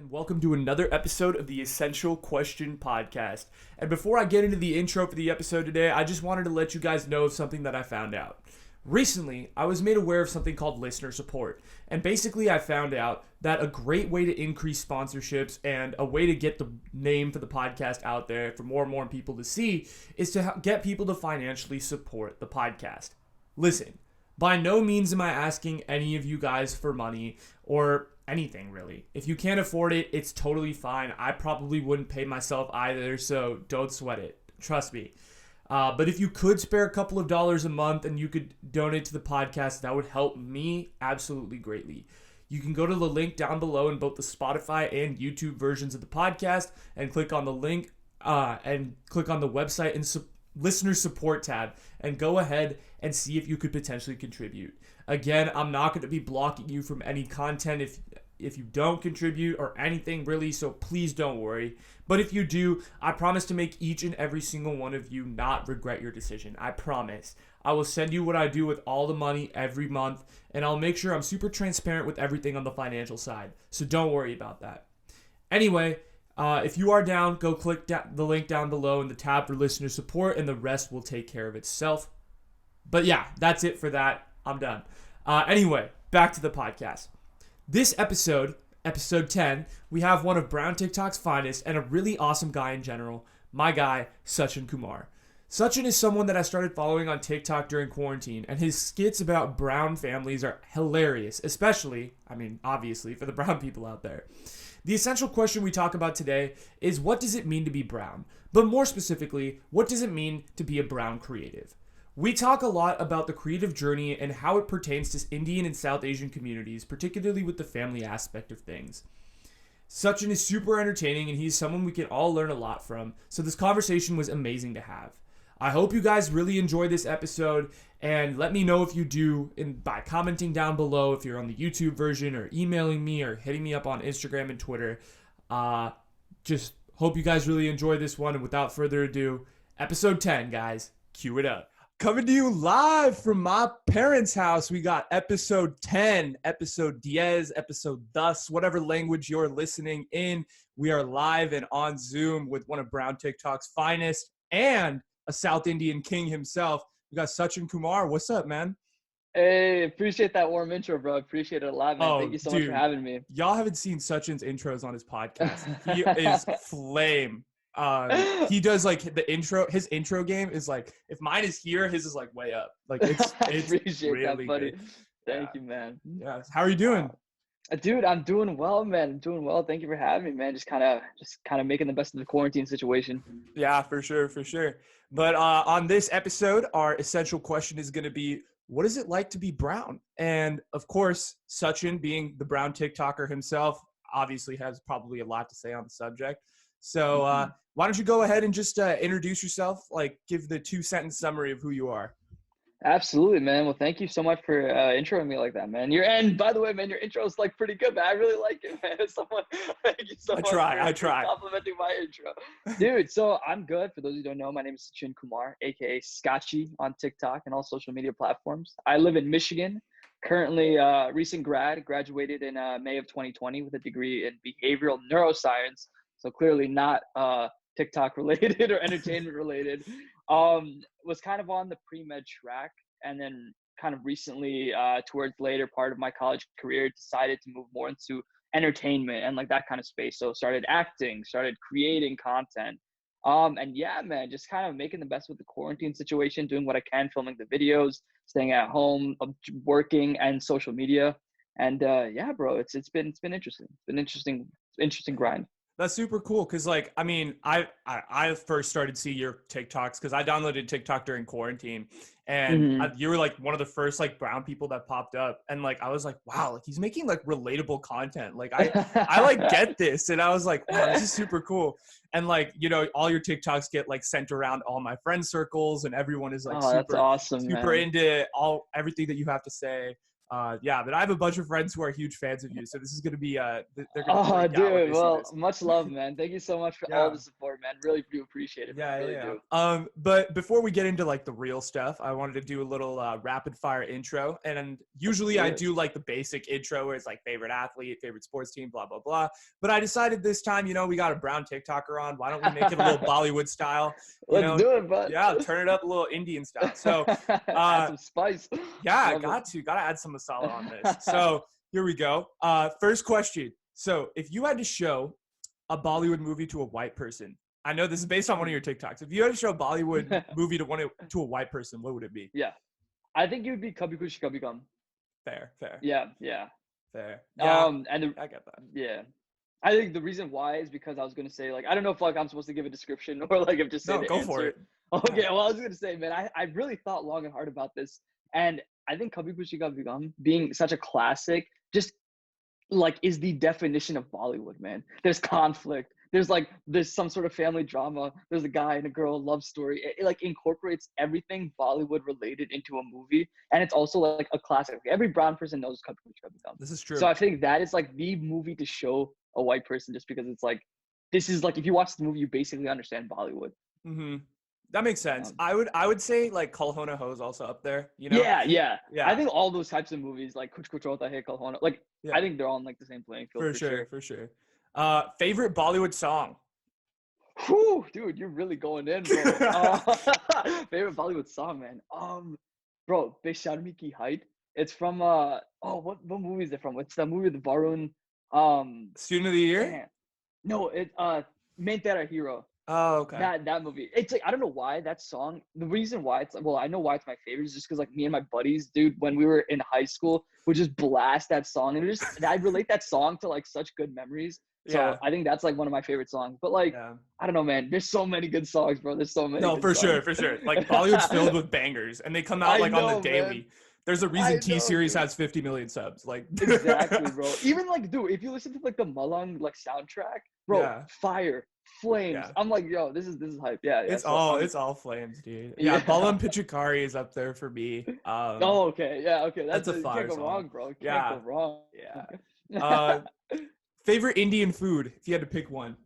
And welcome to another episode of the Essential Question Podcast. And before I get into the intro for the episode today, I just wanted to let you guys know of something that I found out. Recently, I was made aware of something called listener support. And basically, I found out that a great way to increase sponsorships and a way to get the name for the podcast out there for more and more people to see is to get people to financially support the podcast. Listen, by no means am I asking any of you guys for money or anything really. If you can't afford it, it's totally fine. I probably wouldn't pay myself either, so don't sweat it. Trust me. But if you could spare a couple of dollars a month and you could donate to the podcast, that would help me absolutely greatly. You can go to the link down below in both the Spotify and YouTube versions of the podcast and click on the link and click on the website and listener support tab and go ahead and see if you could potentially contribute. Again, I'm not going to be blocking you from any content if you don't contribute or anything really, so please don't worry. But if you do, I promise to make each and every single one of you not regret your decision. I promise. I will send you what I do with all the money every month, and I'll make sure I'm super transparent with everything on the financial side. So don't worry about that. Anyway, if you are down, go click the link down below in the tab for listener support, and the rest will take care of itself. But yeah, that's it for that. I'm done. Anyway, back to the podcast. This episode 10, we have one of Brown TikTok's finest and a really awesome guy in general, my guy, Sachin Kumar. Sachin is someone that I started following on TikTok during quarantine, and his skits about brown families are hilarious, especially, obviously, for the brown people out there. The essential question we talk about today is, what does it mean to be brown? But more specifically, what does it mean to be a brown creative? We talk a lot about the creative journey and how it pertains to Indian and South Asian communities, particularly with the family aspect of things. Sachin is super entertaining and he's someone we can all learn a lot from, so this conversation was amazing to have. I hope you guys really enjoy this episode, and let me know if you do by commenting down below if you're on the YouTube version, or emailing me, or hitting me up on Instagram and Twitter. Just hope you guys really enjoy this one, and without further ado, episode 10, guys. Cue it up. Coming to you live from my parents' house, we got episode 10, episode 10, episode thus, whatever language you're listening in. We are live and on Zoom with one of Brown TikTok's finest and a South Indian king himself. We got Sachin Kumar. What's up, man? Hey, appreciate that warm intro, bro. Appreciate it a lot, man. Thank you so much for having me. Y'all haven't seen Sachin's intros on his podcast. He is flame. He does like the intro. His intro game is like, if mine is here, his is like way up. Like it's appreciate really that, buddy. good. Thank you, man. Yeah. How are you doing? Dude, I'm doing well, man. I'm doing well. Thank you for having me, man. Just kind of making the best of the quarantine situation. Yeah, for sure. But on this episode, our essential question is going to be, what is it like to be brown? And of course, Sachin, being the brown TikToker himself, obviously has probably a lot to say on the subject. So why don't you go ahead and just introduce yourself, like give the 2-sentence summary of who you are. Absolutely, man. Well, thank you so much for introing me like that, man. And by the way, man, your intro is like pretty good, man. I really like it, man. Thank you so much. I try. Complimenting my intro. Dude, so I'm good. For those who don't know, my name is Sachin Kumar, aka Scotchy on TikTok and all social media platforms. I live in Michigan. Currently, recent graduated in May of 2020 with a degree in behavioral neuroscience. So clearly not TikTok related or entertainment related. Was kind of on the pre-med track, and then kind of recently towards the later part of my college career decided to move more into entertainment and like that kind of space. So started acting, started creating content. And yeah, man, just kind of making the best with the quarantine situation, doing what I can, filming the videos, staying at home, working, and social media. And yeah, bro, it's been interesting. It's been interesting grind. That's super cool because, like, I first started seeing your TikToks because I downloaded TikTok during quarantine, and you were like one of the first like brown people that popped up, and like I was like, wow, like he's making like relatable content. Like I like get this, and I was like, wow, this is super cool. And like, you know, all your TikToks get like sent around all my friend circles, and everyone is like that's awesome, super into everything that you have to say. Yeah, but I have a bunch of friends who are huge fans of you, so this is gonna be they're gonna Oh, freak out when dude. they see Well, this. much love, man. Thank you so much for all Yeah. the support, man. Really do appreciate it, man. Yeah, yeah, Really yeah. do. But before we get into like the real stuff, I wanted to do a little rapid fire intro. And Let's usually do I it. do like the basic intro where it's like favorite athlete, favorite sports team, blah, blah, blah. But I decided this time, we got a brown TikToker on. Why don't we make it a little Bollywood style? You Let's know, do it, bud. yeah, turn it up a little Indian style. So, Add uh, some spice. yeah, Love gotta add some masala on this. So here we go. First question. So if you had to show a Bollywood movie to a white person, I know this is based on one of your TikToks. If you had to show a Bollywood movie to a white person, what would it be? Yeah. I think it would be Kabhi Khushi Kabhi Gum. Fair, Yeah, yeah. fair. Yeah, And I get that. yeah. I think the reason why is because I was gonna say, like, I don't know if like I'm supposed to give a description or like if just say No, the go answer. for it. Okay, well I was gonna say, man, I really thought long and hard about this, and I think Kabhi Khushi Kabhi Gum being such a classic just like is the definition of Bollywood, man. There's conflict. There's some sort of family drama. There's a guy and a girl love story. It like incorporates everything Bollywood related into a movie, and it's also like a classic. Every brown person knows Kabhi Khushi Kabhi Gum. This is true. So I think that is like the movie to show a white person, just because it's like this is like if you watch the movie, you basically understand Bollywood. Mm-hmm. That makes sense. I would say like Kal Ho Na Ho is also up there. Yeah, yeah. Yeah. I think all those types of movies, like Kuch Kuch Hota Hai, Kal Ho Na, like Yeah. I think they're all on like the same playing field. For sure. Favorite Bollywood song? Whew, dude, you're really going in, bro. Favorite Bollywood song, man. Bro, Besharmi Ki Height. It's from what movie is it from? It's the movie with Varun. Student of the Year? Man. No, Main Tera Hero. Oh, okay. That movie. It's like I don't know why that song. The reason why I know why it's my favorite is just because like me and my buddies, dude, when we were in high school, would just blast that song, and I relate that song to like such good memories. So Yeah. I think that's like one of my favorite songs. But like I don't know, man. There's so many good songs, bro. There's so many. No, good for songs. sure. Like Bollywood's filled with bangers, and they come out like on the daily. Man. There's a reason T-Series dude. has 50 million subs. Like Exactly, bro. Even like, dude, if you listen to like the Malang like soundtrack, bro, fire, flames. Yeah. I'm like, yo, this is hype. Yeah, it's all flames, dude. Yeah. Balam Pichakari is up there for me. Oh, okay, yeah, okay. That's a fire can't go song. wrong, bro. Can't go wrong. Yeah. Favorite Indian food, if you had to pick one.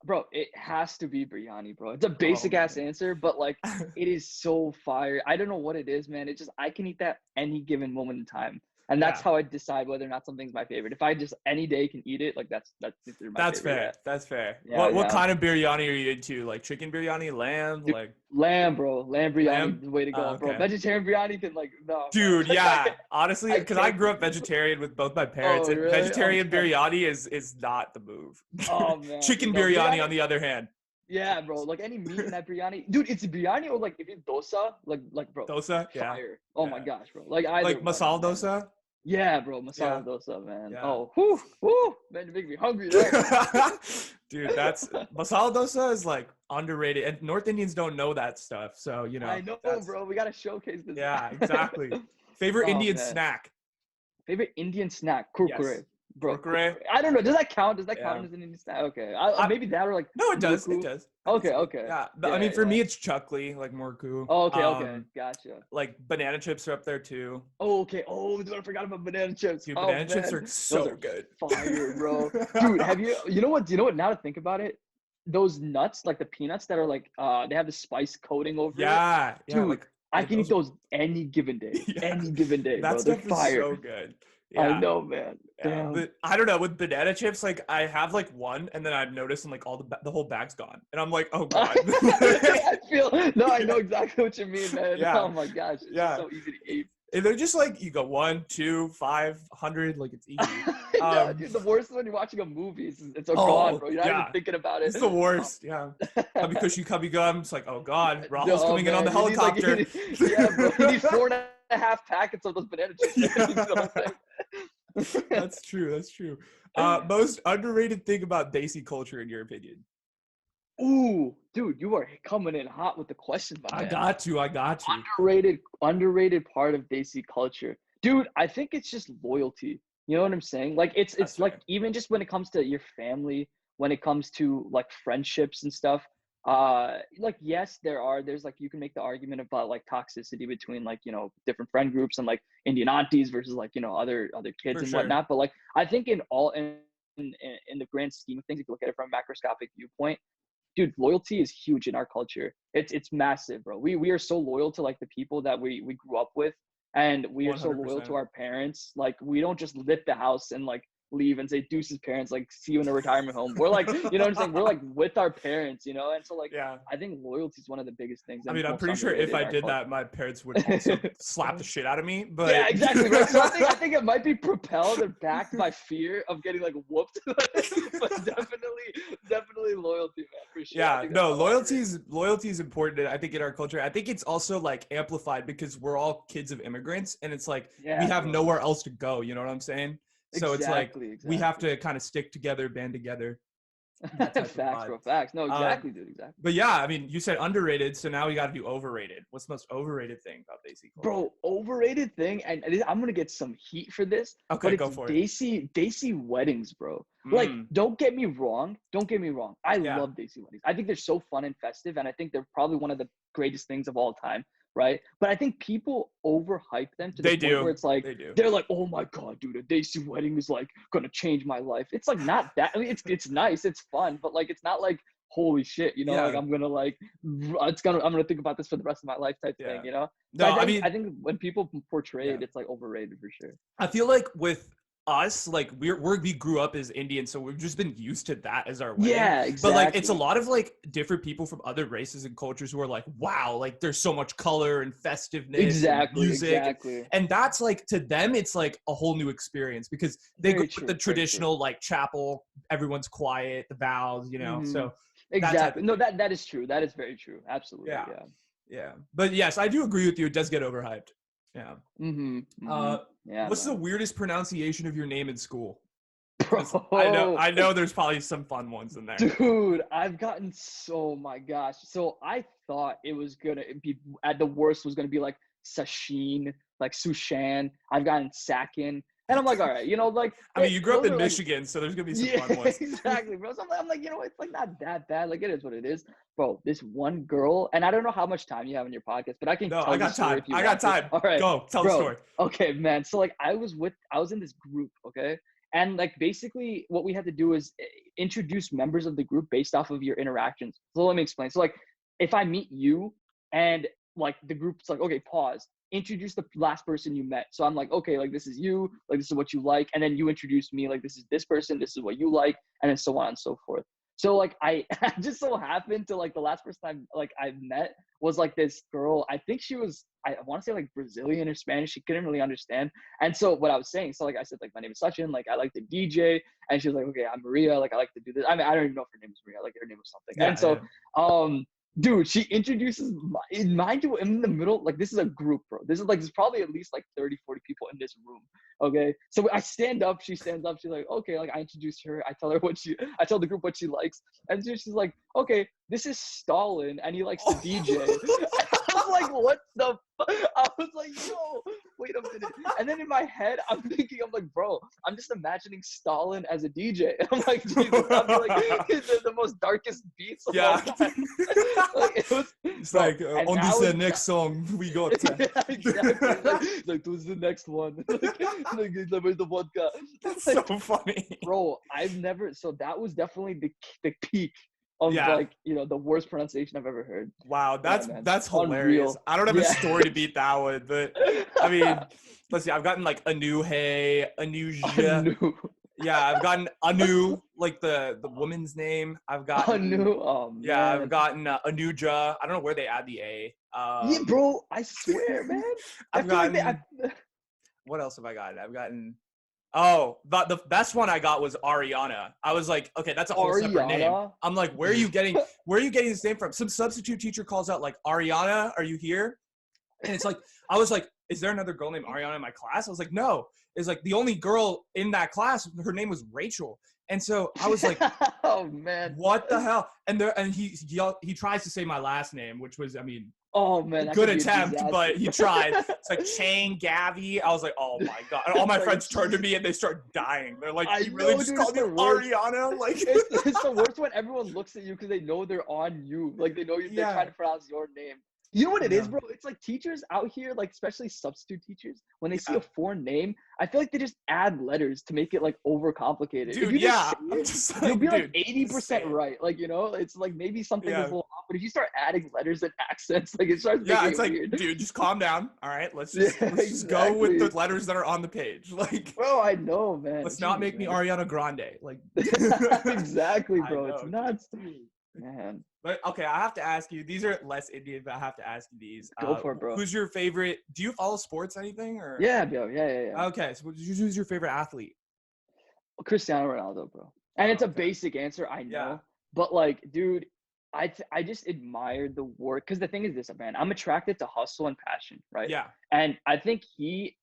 Bro, it has to be biryani, bro. It's a basic ass answer, but like it is so fire. I don't know what it is, man. It's just I can eat that any given moment in time. And that's how I decide whether or not something's my favorite. If I just any day can eat it, like that's my That's favorite. fair. That's fair. Yeah, what kind of biryani are you into? Like chicken biryani, lamb, dude, like lamb, bro. Lamb biryani is the way to go, bro. Okay. Vegetarian biryani can like no. Dude, bro. yeah. Honestly, because I can't grew up vegetarian with both my parents, and really? vegetarian biryani is not the move. Oh man. Chicken biryani, on the other hand. Yeah, bro. Like any meat in that biryani, dude. It's biryani or like if it's dosa, like bro. Dosa, fire. Oh my Yeah. gosh, bro. Like either Like masala man. dosa. Yeah, bro. Masala dosa, man. Yeah. Oh, whoo, man, you make me hungry there. Dude, that's masala dosa is like underrated, and North Indians don't know that stuff. So I know, bro. We gotta showcase this. Yeah, exactly. Favorite Indian man. snack. Favorite Indian snack, kurkure. Yes. Bro, Kurkure. I don't know. Does that count? Does that count as an Indian snack? Okay, maybe that or like. No, it does. Murku. It does. Okay. Yeah, I mean, for me, it's chukli, like morku. Oh, okay, gotcha. Like banana chips are up there too. Oh, okay. Oh, dude, I forgot about banana chips. Dude, banana chips are so good. Fire, bro. Dude, have you? You know what? Now to think about it, those nuts, like the peanuts that are like, they have the spice coating over it. Yeah, dude. Like, I can eat those any given day. Yeah. Any given day, that bro. stuff They're fire. is so good. Yeah. I know, man. Yeah. Damn. But I don't know, with banana chips, like I have like one, and then I've noticed, and like the whole bag's gone, and I'm like, oh god. I know exactly what you mean, man. Yeah. Oh my gosh, it's just so easy to eat. And they're just like you go 1, 2, 5, 100, like it's easy. No, dude, the worst is when you're watching a movie. It's gone, bro. You're not even thinking about it. It's the worst. Yeah. Cubby cushy, cubby gum. It's like, oh god, Rahul's coming in on the man, you need, helicopter. yeah, bro. You need 4.5 packets of those banana chips. Yeah. That's true. Most underrated thing about Desi culture, in your opinion? Ooh, dude, you are coming in hot with the question, my man. I got you. Underrated part of Desi culture, dude. I think it's just loyalty. You know what I'm saying? Like it's like even just when it comes to your family, when it comes to like friendships and stuff. like, yes, there's like, you can make the argument about like toxicity between like, different friend groups and like Indian aunties versus like, other kids For and sure. whatnot. But like, I think in the grand scheme of things, if you look at it from a macroscopic viewpoint, dude, loyalty is huge in our culture. It's massive, bro. We are so loyal to like the people that we grew up with, and we are so loyal to 100%. our parents. Like, we don't just lift the house and like leave and say deuces parents, like see you in a retirement home. We're like, you know what I'm saying? We're like with our parents, and so like, Yeah. I think loyalty is one of the biggest things I and mean, I'm most pretty sure if underrated in I our did that, culture. my parents would also slap the shit out of me. But Yeah, exactly, right. So I think it might be propelled and backed by fear of getting like whooped, but definitely loyalty, man, for sure. I yeah, think that's no, so underrated. loyalty is important. I think in our culture, I think it's also like amplified because we're all kids of immigrants, and it's like we Yeah, have bro. nowhere else to go. You know what I'm saying? So it's like Exactly, we have exactly. to kind of stick together, band together, that type of Facts, vibe. bro. Facts. No, Um, exactly, dude. Exactly. but yeah, I mean, you said underrated, so now we got to do overrated. What's the most overrated thing about Desi culture? Bro, overrated thing, and I'm gonna get some heat for this, but Okay, it's go for it. Desi weddings, bro. Like, Mm, don't get me wrong. Don't get me wrong. I yeah, love Desi weddings. I think they're so fun and festive, and I think they're probably one of the greatest things of all time, right? But I think people overhype them to the they point where do. it's like They do. they're like, "Oh my god, dude, a Desi wedding is like gonna change my life." It's like not that. I mean, it's nice, it's fun, but like, it's not like holy shit, like, Yeah, I'm gonna think about this for the rest of my life type thing, yeah. so No, I I mean, think when people portray yeah. it, it's like overrated for sure. I feel like with us, like we grew up as Indian, so we've just been used to that as our wedding. Yeah, But like it's a exactly. lot of like different people from other races and cultures who are like, wow, like there's so much color and festiveness and Exactly, music exactly. and that's like to them it's like a whole new experience because they grew Very up with the true, very true. traditional like chapel, everyone's quiet, the vows, Hmm. so that type Exactly. of No, thing. that is true. That is very true. Absolutely, Yeah. yeah. Yeah. But yes, I do agree with you. It does get overhyped. Yeah. Hmm. Hmm. Uh, Yeah, what's the man. weirdest pronunciation of your name in school? Because Bro, I know there's probably some fun ones in there. dude, I've gotten so, my gosh. So I thought it was gonna be, at the worst was gonna be like Sachin, like Sushan. I've gotten Sakin. And I'm like, all right, like I mean, you grew up those in are like, Michigan, so there's gonna be some yeah, fun ones. exactly, bro. So I'm like, it's like not that bad. Like, it is what it is, bro. This one girl, and I don't know how much time you have in your podcast, but I can No, tell I you the got story time. if you I got want to. time. All right, Go tell the bro. story. Okay, man. So like, I was in this group, okay, and like basically what we had to do is introduce members of the group based off of your interactions. So let me explain. So like, if I meet you and like the group's like, okay, pause, introduce the last person you met. So I'm like, okay, like this is you, like this is what you like, and then you introduce me, like this is this person, this is what you like, and then so on and so forth. So like, I just so happened to like the last person I met was like this girl. I think she was, I want to say like Brazilian or Spanish. She couldn't really understand. And so what I was saying, so like I said, like my name is Sachin, like I like to DJ, and she was like, okay, I'm Maria, like I like to do this. I mean, I don't even know if her name is Maria, like her name was something. And Yeah, so yeah. um dude, she introduces, mind you, in the middle, like this is a group, bro. This is like, there's probably at least like 30, 40 people in this room. Okay. So I stand up, she stands up, she's like, okay, like I introduce her, I tell the group what she likes. And so she's like, okay, this is Stalin and he likes to DJ. I was like, what the I was like, yo, wait a minute. And then in my head, I'm like, bro, I'm just imagining Stalin as a DJ. I'm like, Jesus, that'd be like the most darkest beats of all Yeah. time. Like, it was, It's bro. like And on this now it's next song we got. yeah, exactly. Like, who's the next one? Like, where's the vodka? That's so Like, funny. bro, I've never. So that was definitely the peak of Yeah. like, the worst pronunciation I've ever heard. Wow, Yeah, man, that's hilarious. unreal. I don't have a Yeah. story to beat that one, but I mean, let's see. I've gotten like Anu Hey, Anuja. Anu. Yeah, I've gotten Anu, like the woman's name. I've gotten Anu. Oh yeah, I've man. gotten Anuja. I don't know where they add the A. Yeah, bro. I swear, man. I I've feel like gotten what else have I gotten? I've gotten oh, the best one I got was Ariana. I was like, okay, that's a whole separate name. Ariana. I'm like, where are you getting this name from? Some substitute teacher calls out like, Ariana, are you here? And it's like, I was like, is there another girl named Ariana in my class? I was like, no. It's like the only girl in that class, her name was Rachel. And so I was like, Oh man. what the hell? And he tries to say my last name, which was, I mean, Oh man, that Good could be a attempt, disaster. but he tried. It's like Shane, Gavi. I was like, oh my god. And all my Like, friends turn to me and they start dying. They're like, I he really know, just dude, called it's you the worst. Ariana? Like, It's the worst when everyone looks at you because they know they're on you. Like they know you. They're trying yeah, to pronounce your name. You know what I it is, know. bro? It's like teachers out here, like especially substitute teachers, when they see Yeah, a foreign name, I feel like they just add letters to make it like overcomplicated. If dude. you just Yeah, say I'm it, just you'll like, be like dude, just say 80% it. right. Like, it's like maybe something was Yeah, a little off, but if you start adding letters and accents, like it starts yeah. making It's it like, weird. dude, just calm down. All right, let's Yeah, just go with exactly. the letters that are on the page. Like, Bro, I know, man. let's not Jeez, make me man. Ariana Grande. Like, Exactly, I bro. It's know, dude. nuts. Man, But okay, I have to ask you. These are less Indian, but I have to ask you these. go for it, bro. Who's your favorite? Do you follow sports, anything, or? Yeah, bro. Yeah. Okay, so who's your favorite athlete? Cristiano Ronaldo, bro. And it's Oh, a okay. basic answer, I Yeah. know. But like, dude, I just admire the work. Because the thing is this, man, I'm attracted to hustle and passion, right? Yeah. And I think he,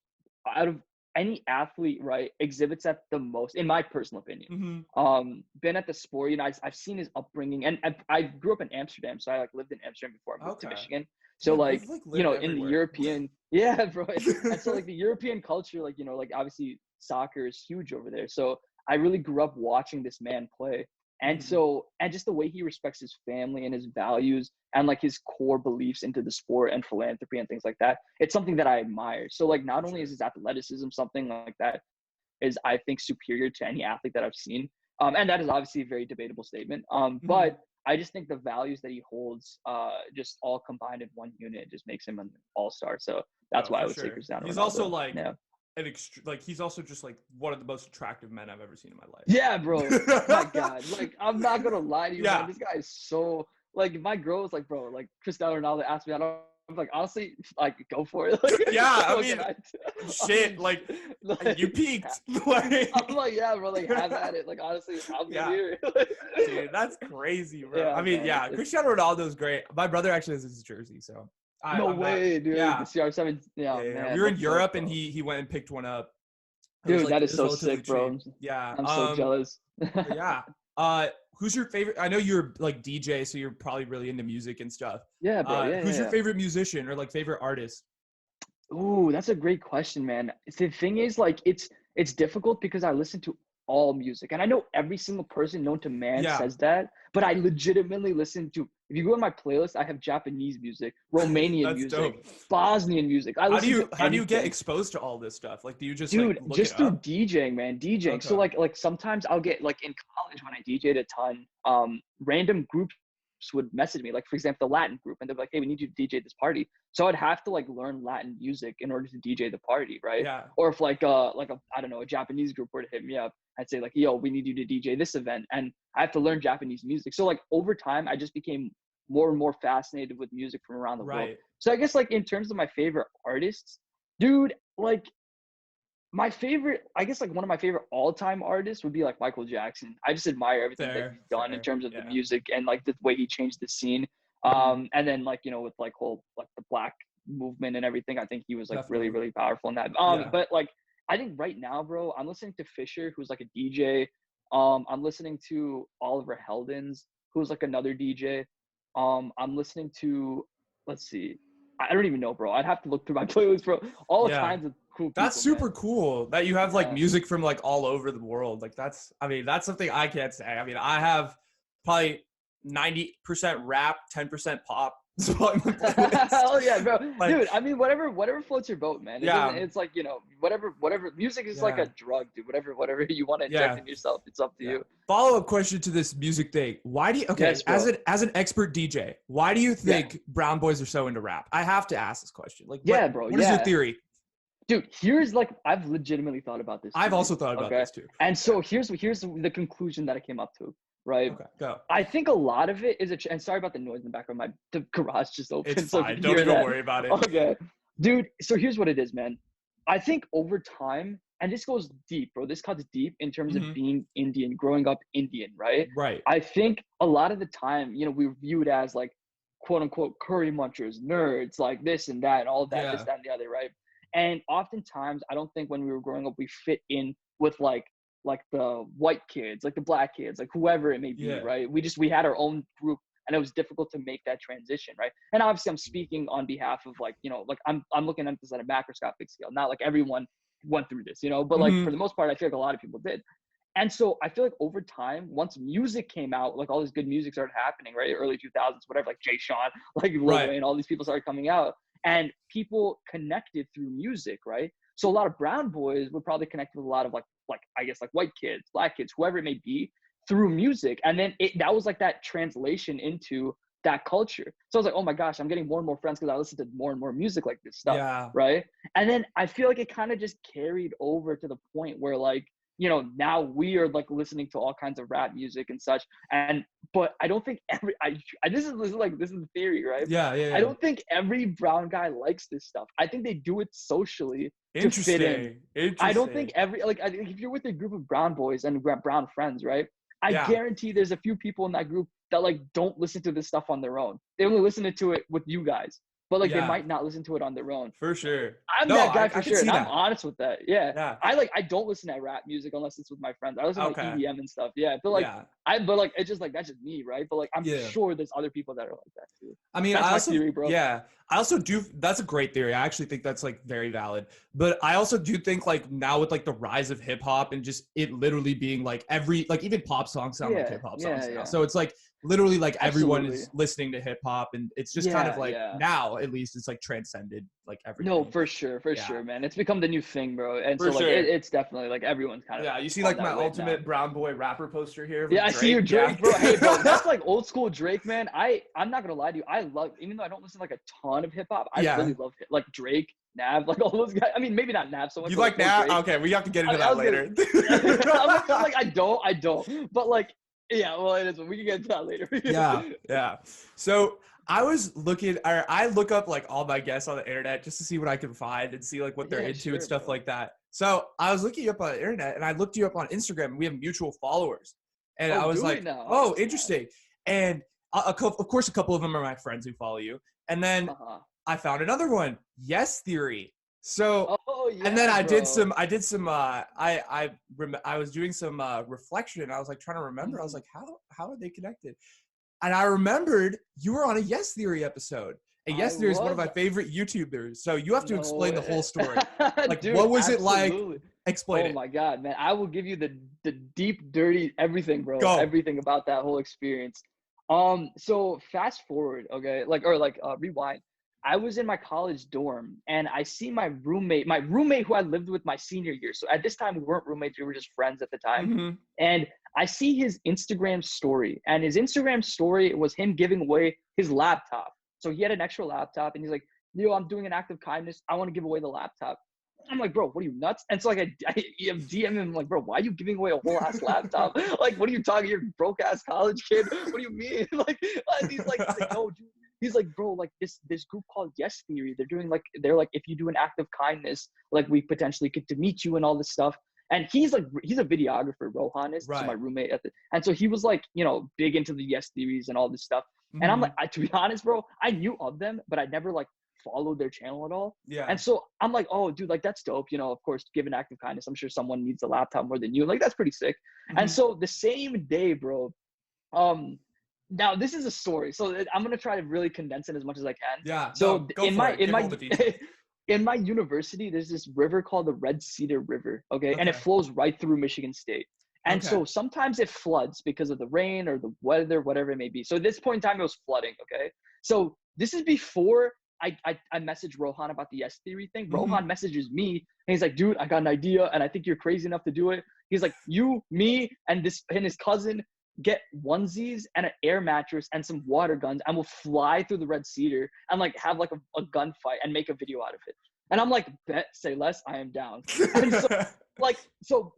out of any athlete, right, exhibits that the most, in my personal opinion. Mm-hmm. Been at the sport, I've seen his upbringing, and I grew up in Amsterdam, so I like lived in Amsterdam before I moved to Okay. Michigan. So Yeah, like, you've like lived in the everywhere. European, yeah, bro. And so like the European culture, like like obviously soccer is huge over there. So I really grew up watching this man play. And Mhm. so, and just the way he respects his family and his values and like his core beliefs into the sport and philanthropy and things like that, it's something that I admire. So like, not For only is sure. his athleticism something like that is I think superior to any athlete that I've seen. And that is obviously a very debatable statement. Mhm. But I just think the values that he holds, just all combined in one unit, just makes him an all-star. So that's No, why I for would say sure. Cristiano He's also Ronaldo. like Yeah. he's also just like one of the most attractive men I've ever seen in my Yeah, bro. My life. God. Like, I'm not gonna lie to you, man. Yeah. This guy is so like if my girl was like, bro, like Cristiano Ronaldo asked me, I'm like, honestly, like go for it. Like, Yeah, I what mean, can I shit, like you peaked. Like, I'm like, yeah, bro, like have at it. Like honestly, I'll be yeah. here. Dude, that's crazy, bro. Yeah, I mean, man. yeah, Cristiano Ronaldo's great. My brother actually has his jersey, so No I'm not. way, dude. The Yeah, CR7. Yeah, yeah. We man, were in that's dope, Europe, and bro. he went and picked one up. Dude, that It is was so relatively sick, bro. cheap. Yeah. I'm so jealous. But yeah. Who's your favorite? I know you're like DJ, so you're probably really into music and stuff. Yeah, bro. Who's your Yeah. favorite musician or like favorite artist? Ooh, that's a great question, man. The thing is, like, it's difficult because I listen to all music, and I know every single person known to man Yeah, says that, but I legitimately listen to. If you go on my playlist, I have Japanese music, Romanian that's music, dope. Bosnian music. I listen to How do you get anything. exposed to all this stuff? Like, do you just like Dude, look it just through up? DJing, man, DJing. So Okay. like sometimes I'll get like in college when I DJ'd a ton, random groups would message me, like for example, the Latin group, and they're like, "Hey, we need you to DJ this party." So I'd have to like learn Latin music in order to DJ the party, right? Yeah. Or if like a I don't know, a Japanese group were to hit me up, I'd say like, "Yo, we need you to DJ this event," and I have to learn Japanese music. So like over time, I just became more and more fascinated with music from around the world. Right. So I guess like in terms of my favorite artists, dude, like my favorite, I guess like one of my favorite all-time artists would be like Michael Jackson. I just admire everything that he's done in Fair. terms of the Yeah. music and like the way he changed the scene. Mhm. And then like, with like whole like the black movement and everything, I think he was like really, Definitely. really powerful in that. Yeah. But like I think right now, bro, I'm listening to Fisher, who's like a DJ. I'm listening to Oliver Heldens, who's like another DJ. I'm listening to, let's see, I don't even know, bro. I'd have to look through my playlist, bro. All Yeah. kinds of cool people, That's super man. cool that you have like Yeah. music from like all over the world. Like I mean, that's something I can't say. I mean, I have probably 90% rap, 10% pop. It's probably my playlist. Hell yeah, bro. Like, Dude, I mean, whatever floats your boat, man. It yeah, doesn't, it's like, whatever music is like yeah, a drug, dude. Whatever you want to inject yeah, in yourself, it's up to yeah. you. Follow-up question to this music thing. Why do you, okay, Yes, bro. as an expert DJ, why do you Yeah. think brown boys are so into rap? I have to ask this question. Like, Yeah, bro. what is your Yeah. theory? Dude, here's like I've legitimately thought about this I've too, also dude. thought about Okay. this too. And so here's the conclusion that I came up to, right? Okay, go. I think a lot of it is and sorry about the noise in the background. The garage just opened. It's So if fine. you Don't hear even that. worry about it. Okay. Dude, so here's what it is, man. I think over time, and this goes deep, bro. This cuts deep in terms of Mhm. being Indian, growing up Indian, right? Right. I think a lot of the time, we view it as like, quote unquote, curry munchers, nerds, like this and that, and all that, this, Yeah. that, and the other, right? And oftentimes, I don't think when we were growing up, we fit in with like the white kids, like the black kids, like whoever it may be, Yeah. right? We had our own group and it was difficult to make that transition, right? And obviously I'm speaking on behalf of like, like I'm looking at this at a macroscopic scale, not like everyone went through this, but like for the most part, I feel like a lot of people did. And so I feel like over time, once music came out, like all this good music started happening, right? Early 2000s, whatever, like Jay Sean, like Lil Wayne, all these people started coming out, and people connected through music, right? So a lot of brown boys would probably connect with a lot of like I guess like white kids, black kids, whoever it may be, through music. And then that was like that translation into that culture. So I was like, oh my gosh, I'm getting more and more friends because I listen to more and more music like this stuff, right? And then I feel like it kind of just carried over to the point where like, now we are like listening to all kinds of rap music and such. But I don't think this is the theory, right? Yeah. I don't think every brown guy likes this stuff. I think they do it socially to fit in. I don't think I think if you're with a group of brown boys and brown friends, right? I guarantee there's a few people in that group that like don't listen to this stuff on their own. They only listen to it with you guys. But like they might not listen to it on their own. For sure. I'm that guy for sure. And I'm honest with that. Yeah. I don't listen to rap music unless it's with my friends. I listen to like EDM and stuff. Yeah. But like it's just like that's just me, right? But like I'm sure there's other people that are like that too. I mean, that's my theory, bro. Yeah. I also do, that's a great theory. I actually think that's like very valid. But I also do think like now with like the rise of hip hop and just it literally being like even pop songs sound like hip hop songs now. So it's like literally like everyone is listening to hip hop, and it's just kind of like now at least it's like transcended like everything. No, for sure, man. It's become the new thing, bro. And so like it's definitely like everyone's kind of you see like my ultimate brown boy rapper poster here. I see your Drake, bro. Hey, bro, that's like old school Drake, man. I'm not gonna lie to you. I love, even though I don't listen to like a ton of hip hop, I really love like Drake, Nav, like all those guys. I mean, maybe not Nav so much. You like Nav? Okay, we have to get into that later. I don't. But like, yeah, well, it is. We can get into that later. Yeah. So I look up like all my guests on the internet just to see what I can find and see like what they're into and stuff like that. So I was looking you up on the internet, and I looked you up on Instagram, and we have mutual followers. And I was like, oh, interesting. And of course, a couple of them are my friends who follow you. And then I found another one, Yes Theory. So, and then I was doing some reflection, and I was like trying to remember. I was like, how are they connected? And I remembered you were on a Yes Theory episode. And Yes Theory is one of my favorite YouTubers. So you have to explain the whole story. Like, dude, what was it like? Explain it. Oh my God, man. I will give you the deep, dirty everything, bro. Go. Everything about that whole experience. So fast forward, okay? Rewind. I was in my college dorm, and I see my roommate who I lived with my senior year. So at this time, we weren't roommates. We were just friends at the time. Mm-hmm. And I see his Instagram story, and his Instagram story was him giving away his laptop. So he had an extra laptop, and he's like, yo, I'm doing an act of kindness. I want to give away the laptop. I'm like, bro, what are you, nuts? And so like I DM him like, bro, why are you giving away a whole ass laptop? Like, what are you talking? You're a broke ass college kid. What do you mean? Like, he's like, no, dude. He's like, bro, like this group called Yes Theory. They're like, if you do an act of kindness, like we potentially get to meet you and all this stuff. And he's a videographer, Rohan is, so my roommate and so he was like, big into the Yes Theories and all this stuff. Mm-hmm. And I'm like, to be honest, bro, I knew of them, but I never like followed their channel at all. Yeah. And so I'm like, oh, dude, like that's dope. Of course, give an act of kindness. I'm sure someone needs a laptop more than you. Like that's pretty sick. Mm-hmm. And so the same day, bro, now this is a story. So I'm gonna try to really condense it as much as I can. Yeah. So in my university, there's this river called the Red Cedar River. Okay. And it flows right through Michigan State. And so sometimes it floods because of the rain or the weather, whatever it may be. So at this point in time, it was flooding. Okay. So this is before I messaged Rohan about the Yes Theory thing. Mm-hmm. Rohan messages me and he's like, dude, I got an idea and I think you're crazy enough to do it. He's like, you, me, and his cousin get onesies and an air mattress and some water guns, and we'll fly through the Red Cedar and like have like a gunfight and make a video out of it. And I'm like, bet, say less, I am down. And so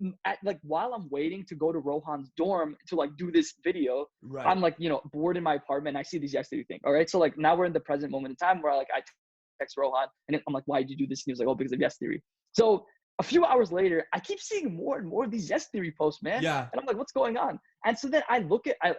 while I'm waiting to go to Rohan's dorm to like do this video, I'm like, bored in my apartment. And I see this Yes Theory thing. All right. So like now we're in the present moment in time where I text Rohan and I'm like, why did you do this? And he was like, oh, because of Yes Theory. So a few hours later, I keep seeing more and more of these Yes Theory posts, man. Yeah. And I'm like, what's going on? And so then I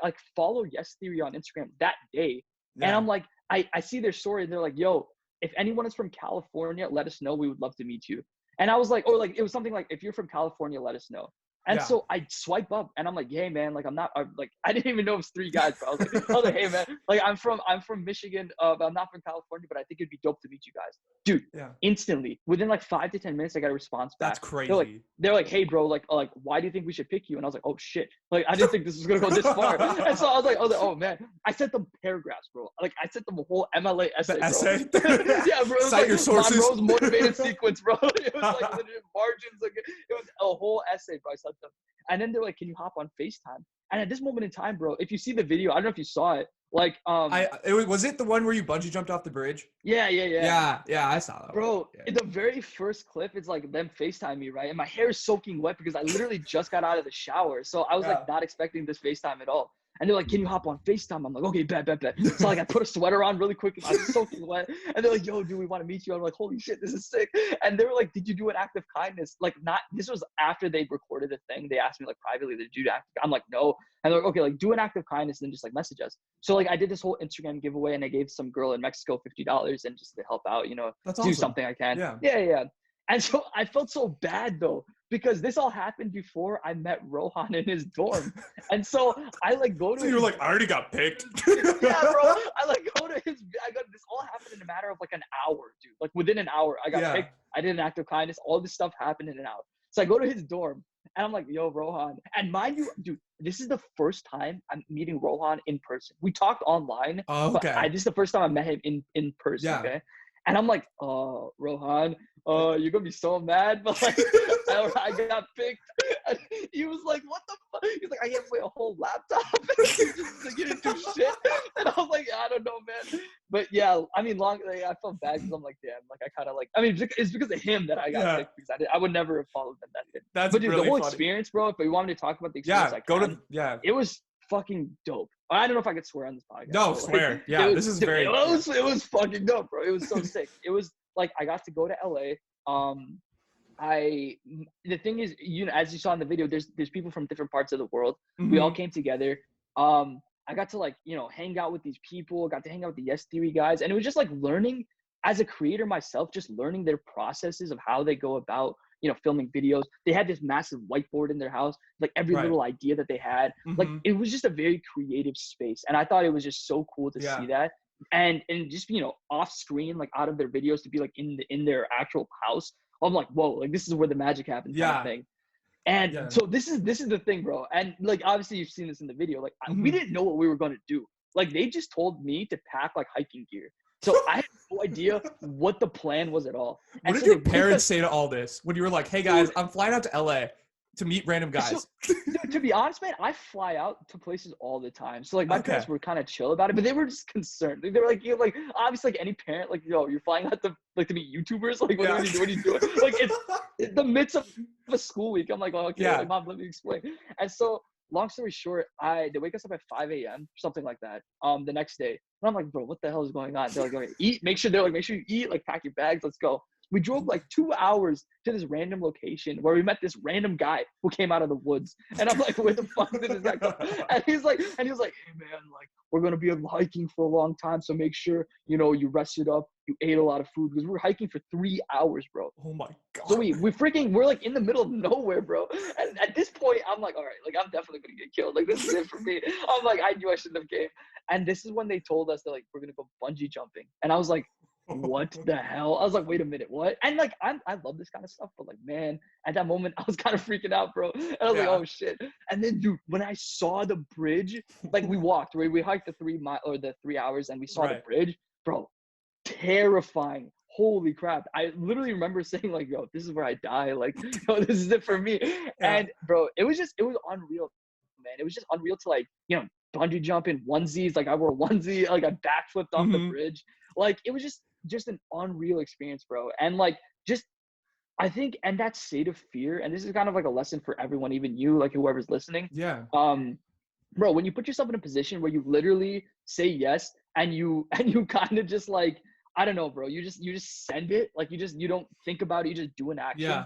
like follow Yes Theory on Instagram that day. Yeah. And I'm like, I see their story and they're like, yo, if anyone is from California, let us know. We would love to meet you. And I was like, it was something like, if you're from California, let us know. And so I swipe up and I'm like, hey man, like I didn't even know it was 3 guys, bro. I was like, hey man, like I'm from Michigan, but I'm not from California, but I think it'd be dope to meet you guys. Dude, instantly, within like 5 to 10 minutes, I got a response back. That's crazy. They're like, hey bro, like why do you think we should pick you? And I was like, oh shit. Like I didn't think this was gonna go this far. And so I was like, oh man. I sent them paragraphs, bro. Like I sent them a whole MLA essay, bro. Yeah, bro. It was Cite like your sources. Monroe's motivated sequence, bro. It was like legit margins, like it was a whole essay, bro. I sent them. And then they're like, can you hop on FaceTime? And at this moment in time, bro, if you see the video, I don't know if you saw it. Like, was it the one where you bungee jumped off the bridge? Yeah, I saw that. Bro, in the very first clip, it's like them FaceTime me, right? And my hair is soaking wet because I literally just got out of the shower. So I was like not expecting this FaceTime at all. And they're like, can you hop on FaceTime? I'm like, okay, bet. So like I put a sweater on really quick. I was soaking wet. And they're like, yo, dude, we want to meet you. I'm like, holy shit, this is sick. And they were like, did you do an act of kindness? Like this was after they recorded the thing. They asked me like privately, did you do act? I'm like, no. And they're like, okay, like do an act of kindness and then just like message us. So like I did this whole Instagram giveaway and I gave some girl in Mexico $50 and just to help out, you know, That's do awesome. something I can. Yeah. And so I felt so bad though, because this all happened before I met Rohan in his dorm. And so I like go to you're like, I already got picked. Yeah, bro. I like go to this all happened in a matter of like an hour, dude. Like within an hour, I got picked. I did an act of kindness. All this stuff happened in an hour. So I go to his dorm and I'm like, yo, Rohan. And mind you, dude, this is the first time I'm meeting Rohan in person. We talked online. Oh, okay. But this is the first time I met him in person. Yeah. Okay. And I'm like, Rohan, you're gonna be so mad, but like I got picked. And he was like, what the fuck? He's like, I gave away a whole laptop. You didn't do shit. And I was like, I don't know, man. But yeah, I mean, I felt bad because I'm like, damn, like I kind of like, I mean, it's because of him that I got picked because I would never have followed them that day. That's but dude, really the whole funny. experience, bro. If you want me to talk about the experience, it was fucking dope. I don't know if I could swear on this podcast. No, swear. Yeah, this is very. It was fucking dope, bro. It was so sick. It was like I got to go to LA. The thing is, you know, as you saw in the video, there's people from different parts of the world. Mm-hmm. We all came together. I got to like, you know, hang out with these people. Got to hang out with the Yes Theory guys, and it was just like learning as a creator myself, just learning their processes of how they go about, you know, filming videos. They had this massive whiteboard in their house, like every little idea that they had. Mm-hmm. Like it was just a very creative space. And I thought it was just so cool to see that. And just, you know, off screen, like out of their videos to be like in their actual house. I'm like, whoa, like this is where the magic happens kind of thing. And so this is the thing, bro. And like, obviously you've seen this in the video. Like we didn't know what we were going to do. Like they just told me to pack like hiking gear. So I had no idea what the plan was at all. What did your parents say to all this when you were like, hey guys, I'm flying out to LA to meet random guys? So, to be honest, man, I fly out to places all the time. So like my parents were kind of chill about it, but they were just concerned. They were like, you know, like obviously like any parent, like, yo, you're flying out to meet YouTubers. Like what are you doing? Like it's the midst of a school week. I'm like, oh, okay, like, mom, let me explain. And so long story short, they wake us up at 5 a.m. something like that. The next day. And I'm like, bro, what the hell is going on? They're like, okay, eat. Make sure you eat. Like, pack your bags. Let's go. We drove like 2 hours to this random location where we met this random guy who came out of the woods. And I'm like, where the fuck did this guy come? And he was like, hey man, like we're gonna be hiking for a long time, so make sure you know you rested up, you ate a lot of food because we were hiking for 3 hours, bro. Oh my god. So we're like in the middle of nowhere, bro. And at this point, I'm like, all right, like I'm definitely gonna get killed. Like this is it for me. I'm like, I knew I shouldn't have came. And this is when they told us that like we're gonna go bungee jumping. And I was like, what the hell? I was like, wait a minute, what? And like I love this kind of stuff, but like man, at that moment I was kind of freaking out, bro. And I was like, oh shit. And then dude, when I saw the bridge, like we walked, right? We hiked the 3 hours and we saw the bridge, bro. Terrifying. Holy crap. I literally remember saying like, yo, this is where I die. Like, yo, this is it for me. And bro, it was unreal, man. It was just unreal to like, you know, bungee jump in onesies. Like I wore a onesie, like I backflipped off the bridge. Like it was just an unreal experience, bro. And like just I think, and that state of fear, and this is kind of like a lesson for everyone, even you, like whoever's listening. Yeah. Bro, when you put yourself in a position where you literally say yes and you kind of just like, I don't know, bro, you just send it, like you don't think about it, you just do an action. Yeah.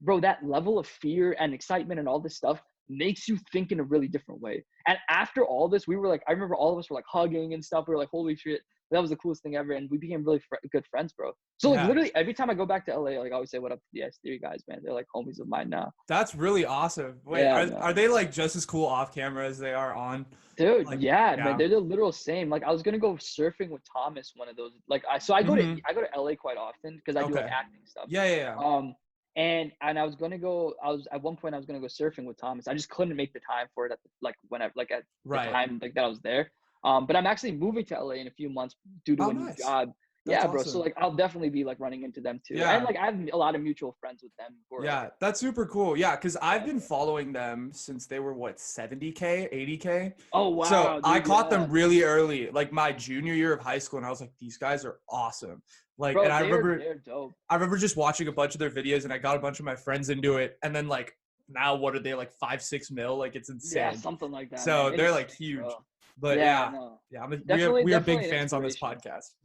Bro, that level of fear and excitement and all this stuff makes you think in a really different way. And after all this, we were like, I remember all of us were like hugging and stuff. We were like, holy shit, That was the coolest thing ever, and we became really good friends, bro. So like Yeah. literally every time I go back to LA, like I always say what up to the S3 guys, man. They're like homies of mine now. That's really awesome. Wait, Yeah, are man. they like just as cool off camera as they are on? Dude, Like, yeah, man, yeah. they're the literal same. Like I was gonna go surfing with Thomas, one of those. Like I go to Mm-hmm. LA quite often because I do like Okay. acting stuff. Yeah, yeah, yeah. And I was gonna go. I was at one point I was gonna go surfing with Thomas. I just couldn't make the time for it at the, like when I like at the Right. time like that I was there. But I'm actually moving to LA in a few months due to Oh, a new nice. job. That's Yeah, bro. So awesome. like I'll definitely be like running into them too, and Yeah. like I have a lot of mutual friends with them who are like, Yeah, that's super cool. Yeah, because I've yeah, been bro. following them since they were what, 70K, 80K. Oh So wow, I dude. caught Yeah, them really early, like my junior year of high school, and I was like, these guys are awesome. Like, bro. and They're dope. I remember just watching a bunch of their videos, and I got a bunch of my friends into it, and then like now what are they, like 5-6 mil? Like it's Yeah, insane. something like that, man. So they're like Insane, huge. bro. But Yeah, yeah, no. yeah, we are big Definitely an fans on this inspiration.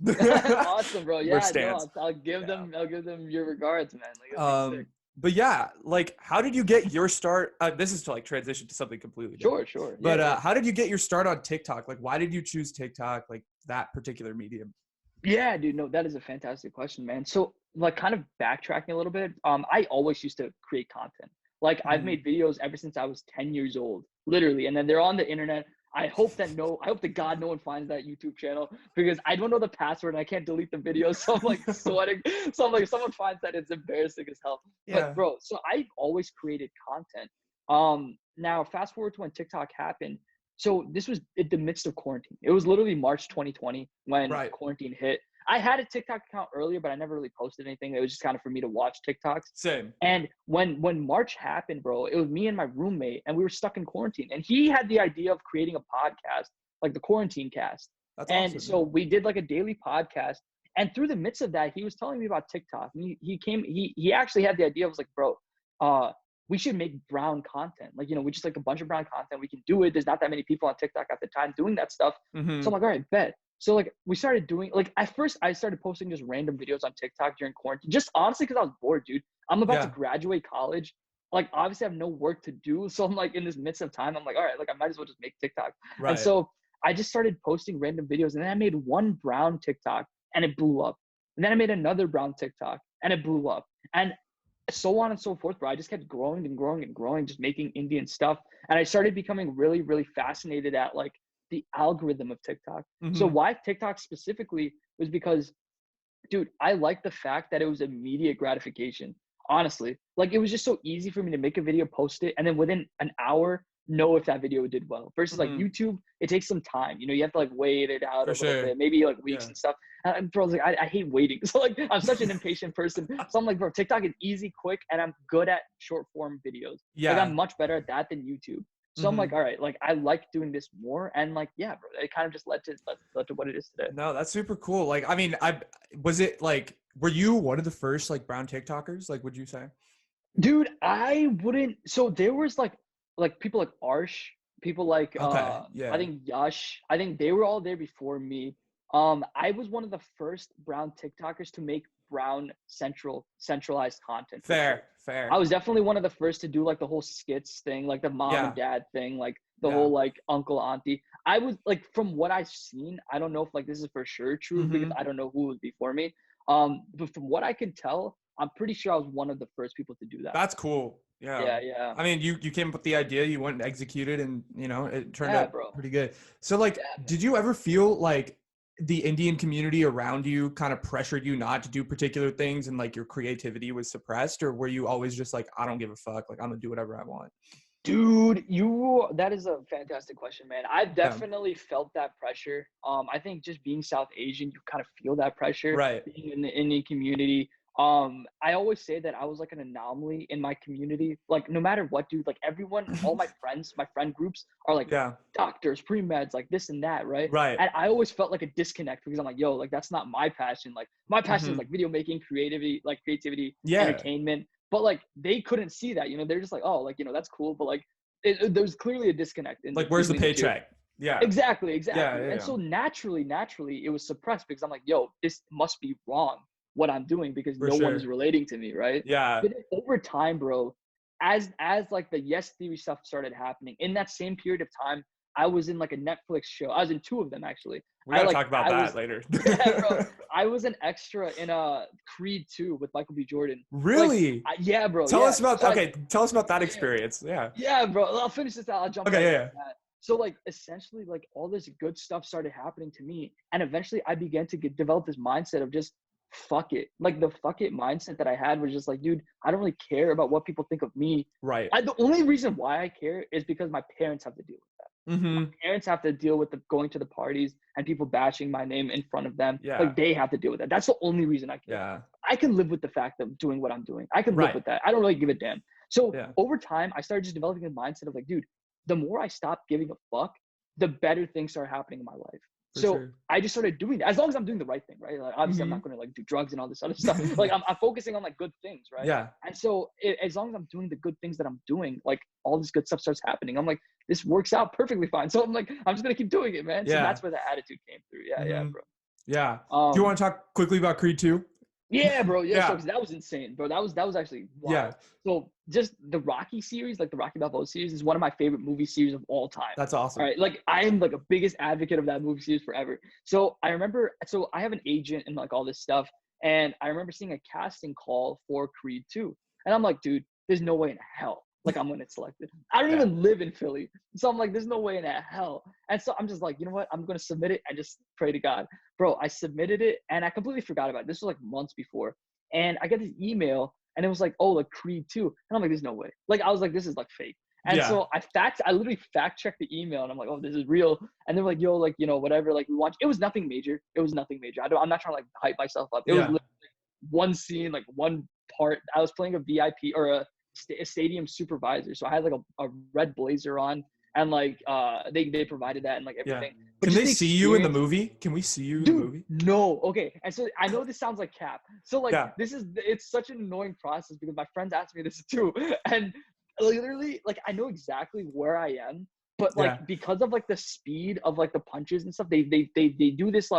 podcast. Awesome, bro. We're Yeah, no, stans. Yeah. I'll give them your regards, man. Like it'll be sick. But yeah, like how did you get your start? This is to like transition to something completely different. Sure. Yeah, But yeah. how did you get your start on TikTok? Like, why did you choose TikTok, like that particular medium? Yeah, dude, no, that is a fantastic question, man. So, like, kind of backtracking a little bit, I always used to create content. Like, I've Mm, made videos ever since I was 10 years old, literally, and then they're on the internet. I hope to God no one finds that YouTube channel because I don't know the password and I can't delete the video. So I'm like sweating. So I'm like, if someone finds that, it's embarrassing as hell. But yeah. bro, so I always created content. Now fast forward to when TikTok happened. So this was in the midst of quarantine. It was literally March 2020 when Right. quarantine hit. I had a TikTok account earlier, but I never really posted anything. It was just kind of for me to watch TikToks. Same. And when March happened, bro, it was me and my roommate, and we were stuck in quarantine. And he had the idea of creating a podcast, like the Quarantine Cast. That's And awesome. so we did like a daily podcast. And through the midst of that, he was telling me about TikTok. And he actually had the idea. I was like, bro, we should make brown content. Like, we just like a bunch of brown content. We can do it. There's not that many people on TikTok at the time doing that stuff. So Mm-hmm. I'm like, all right, bet. So like we started doing like at first I started posting just random videos on TikTok during quarantine, just honestly because I was bored, dude. I'm about to Yeah. graduate college. Like obviously I have no work to do. So I'm like in this midst of time, I'm like, all right, like I might as well just make TikTok. And Right. so I just started posting random videos and then I made one brown TikTok and it blew up. And then I made another brown TikTok and it blew up. And so on and so forth, bro. I just kept growing and growing and growing, just making Indian stuff. And I started becoming really, really fascinated at like the algorithm of TikTok. So Mm-hmm. why TikTok specifically was because, dude, I like the fact that it was immediate gratification. Honestly, like it was just so easy for me to make a video, post it, and then within an hour, know if that video did well. Versus like Mm-hmm. YouTube, it takes some time. You have to like wait it out For a little sure. bit, maybe like weeks Yeah. and stuff. And bro, like I hate waiting. So like I'm such an impatient person. So I'm like, bro, TikTok is easy, quick, and I'm good at short form videos. Like Yeah. I'm much better at that than YouTube. So I'm Mm-hmm. like, all right, like I like doing this more, and like, yeah, bro, it kind of just led to what it is today. No, that's super cool. Like, I mean, was it like, were you one of the first like brown TikTokers? Like, would you say? Dude, I wouldn't. So there was like people like Arsh, people like Okay. I Yeah. think Yash. I think they were all there before me. I was one of the first brown TikTokers to make brown centralized content for sure. Fair. I Fair. was definitely one of the first to do like the whole skits thing, like the mom and Yeah. dad thing, like the Yeah. whole like uncle auntie. I was like from what I've seen, I don't know if like this is for sure true because Mm-hmm. I don't know who was before me. But from what I can tell, I'm pretty sure I was one of the first people to do that. That's cool. Yeah. Yeah. I mean, you came up with the idea, you went and executed, and it turned Yeah, out bro. pretty good. So like, Yeah, man. did you ever feel like the Indian community around you kind of pressured you not to do particular things and like your creativity was suppressed, or were you always just like, I don't give a fuck, like I'm gonna do whatever I want? Dude, that is a fantastic question, man. I've Yeah. definitely felt that pressure. I think just being South Asian, you kind of feel that pressure Right. being in the Indian community. I always say that I was like an anomaly in my community. Like no matter what, dude, like everyone, all my friends, my friend groups are like Yeah. doctors, pre-meds, like this and that, right? Right. And I always felt like a disconnect because I'm like, yo, like that's not my passion. Like my passion is Hmm. like video making, creativity, Yeah. entertainment. But like they couldn't see that, they're just like, oh, like that's cool, but like there's clearly a disconnect in Like, where's the between the two. paycheck? Yeah. Exactly. Yeah. And Yeah. so naturally, it was suppressed because I'm like, yo, this must be wrong what I'm doing because For no one is sure. relating to me, right? Yeah. But then over time, bro, as like the yes theory stuff started happening in that same period of time, I was in like a Netflix show. I was in 2 of them actually. We gotta Like talk about I that was later. yeah, bro. I was an extra in a Creed 2 with Michael B. Jordan. Like Really? yeah, bro. Tell Yeah. us about So tell us about that yeah, experience. Yeah. yeah, bro. I'll finish this out. I'll jump Okay, right yeah, into yeah. that. So like essentially like all this good stuff started happening to me, and eventually I began to develop this mindset of just fuck it. Like the fuck it mindset that I had was just like, dude, I don't really care about what people think of me. Right. The only reason why I care is because my parents have to deal with that. My Mm-hmm. parents have to deal with the going to the parties and people bashing my name in front of them. Yeah. Like they have to deal with that. That's the only reason I care. Yeah. I can live with the fact of doing what I'm doing. I can live Right. with that. I don't really give a damn. So Yeah. over time, I started just developing a mindset of like, dude, the more I stop giving a fuck, the better things start happening in my life. For So sure. I just started doing that as long as I'm doing the right thing, right? Like obviously I'm Mm-hmm. not going to like do drugs and all this other stuff. Like I'm focusing on like good things, right? Yeah. And so as long as I'm doing the good things that I'm doing, like all this good stuff starts happening. I'm like, this works out perfectly fine. So I'm like, I'm just gonna keep doing it, man. So Yeah. that's where the attitude came through. Yeah, yeah, Mm-hmm. bro. Yeah. Do you want to talk quickly about Creed 2? Yeah, bro. Yeah, so Yeah. 'cause that was insane, bro. That was actually Yeah. wild. So just the Rocky series, like the Rocky Balboa series, is one of my favorite movie series of all time. That's All awesome. right, like I am like a biggest advocate of that movie series forever. So I remember, so I have an agent and like all this stuff, and I remember seeing a casting call for Creed 2, and I'm like, dude, there's no way in hell like I'm gonna get selected. I don't Yeah. even live in Philly, so I'm like, there's no way in hell. And so I'm just like, you know what? I'm gonna submit it and just pray to God, bro. I submitted it, and I completely forgot about it. This was like months before, and I got this email, and it was like, oh, like Creed 2, and I'm like, there's no way. Like I was like, this is like fake. And Yeah. so I literally fact checked the email, and I'm like, oh, this is real. And they're like, yo, like, you know, whatever, like we watched. It was nothing major. It was nothing major. I'm not trying to like hype myself up. It was Yeah. literally one scene, like one part. I was playing a VIP or a stadium supervisor, so I had like a red blazer on, and like they provided that and like Yeah. everything. But Can just they the see you in the experience- movie? Can we see you in the Dude, movie? no. Okay. And so I know this sounds like cap. So like Yeah. it's such an annoying process because my friends ask me this too. And literally like I know exactly where I am, but like Yeah. because of like the speed of like the punches and stuff, they do this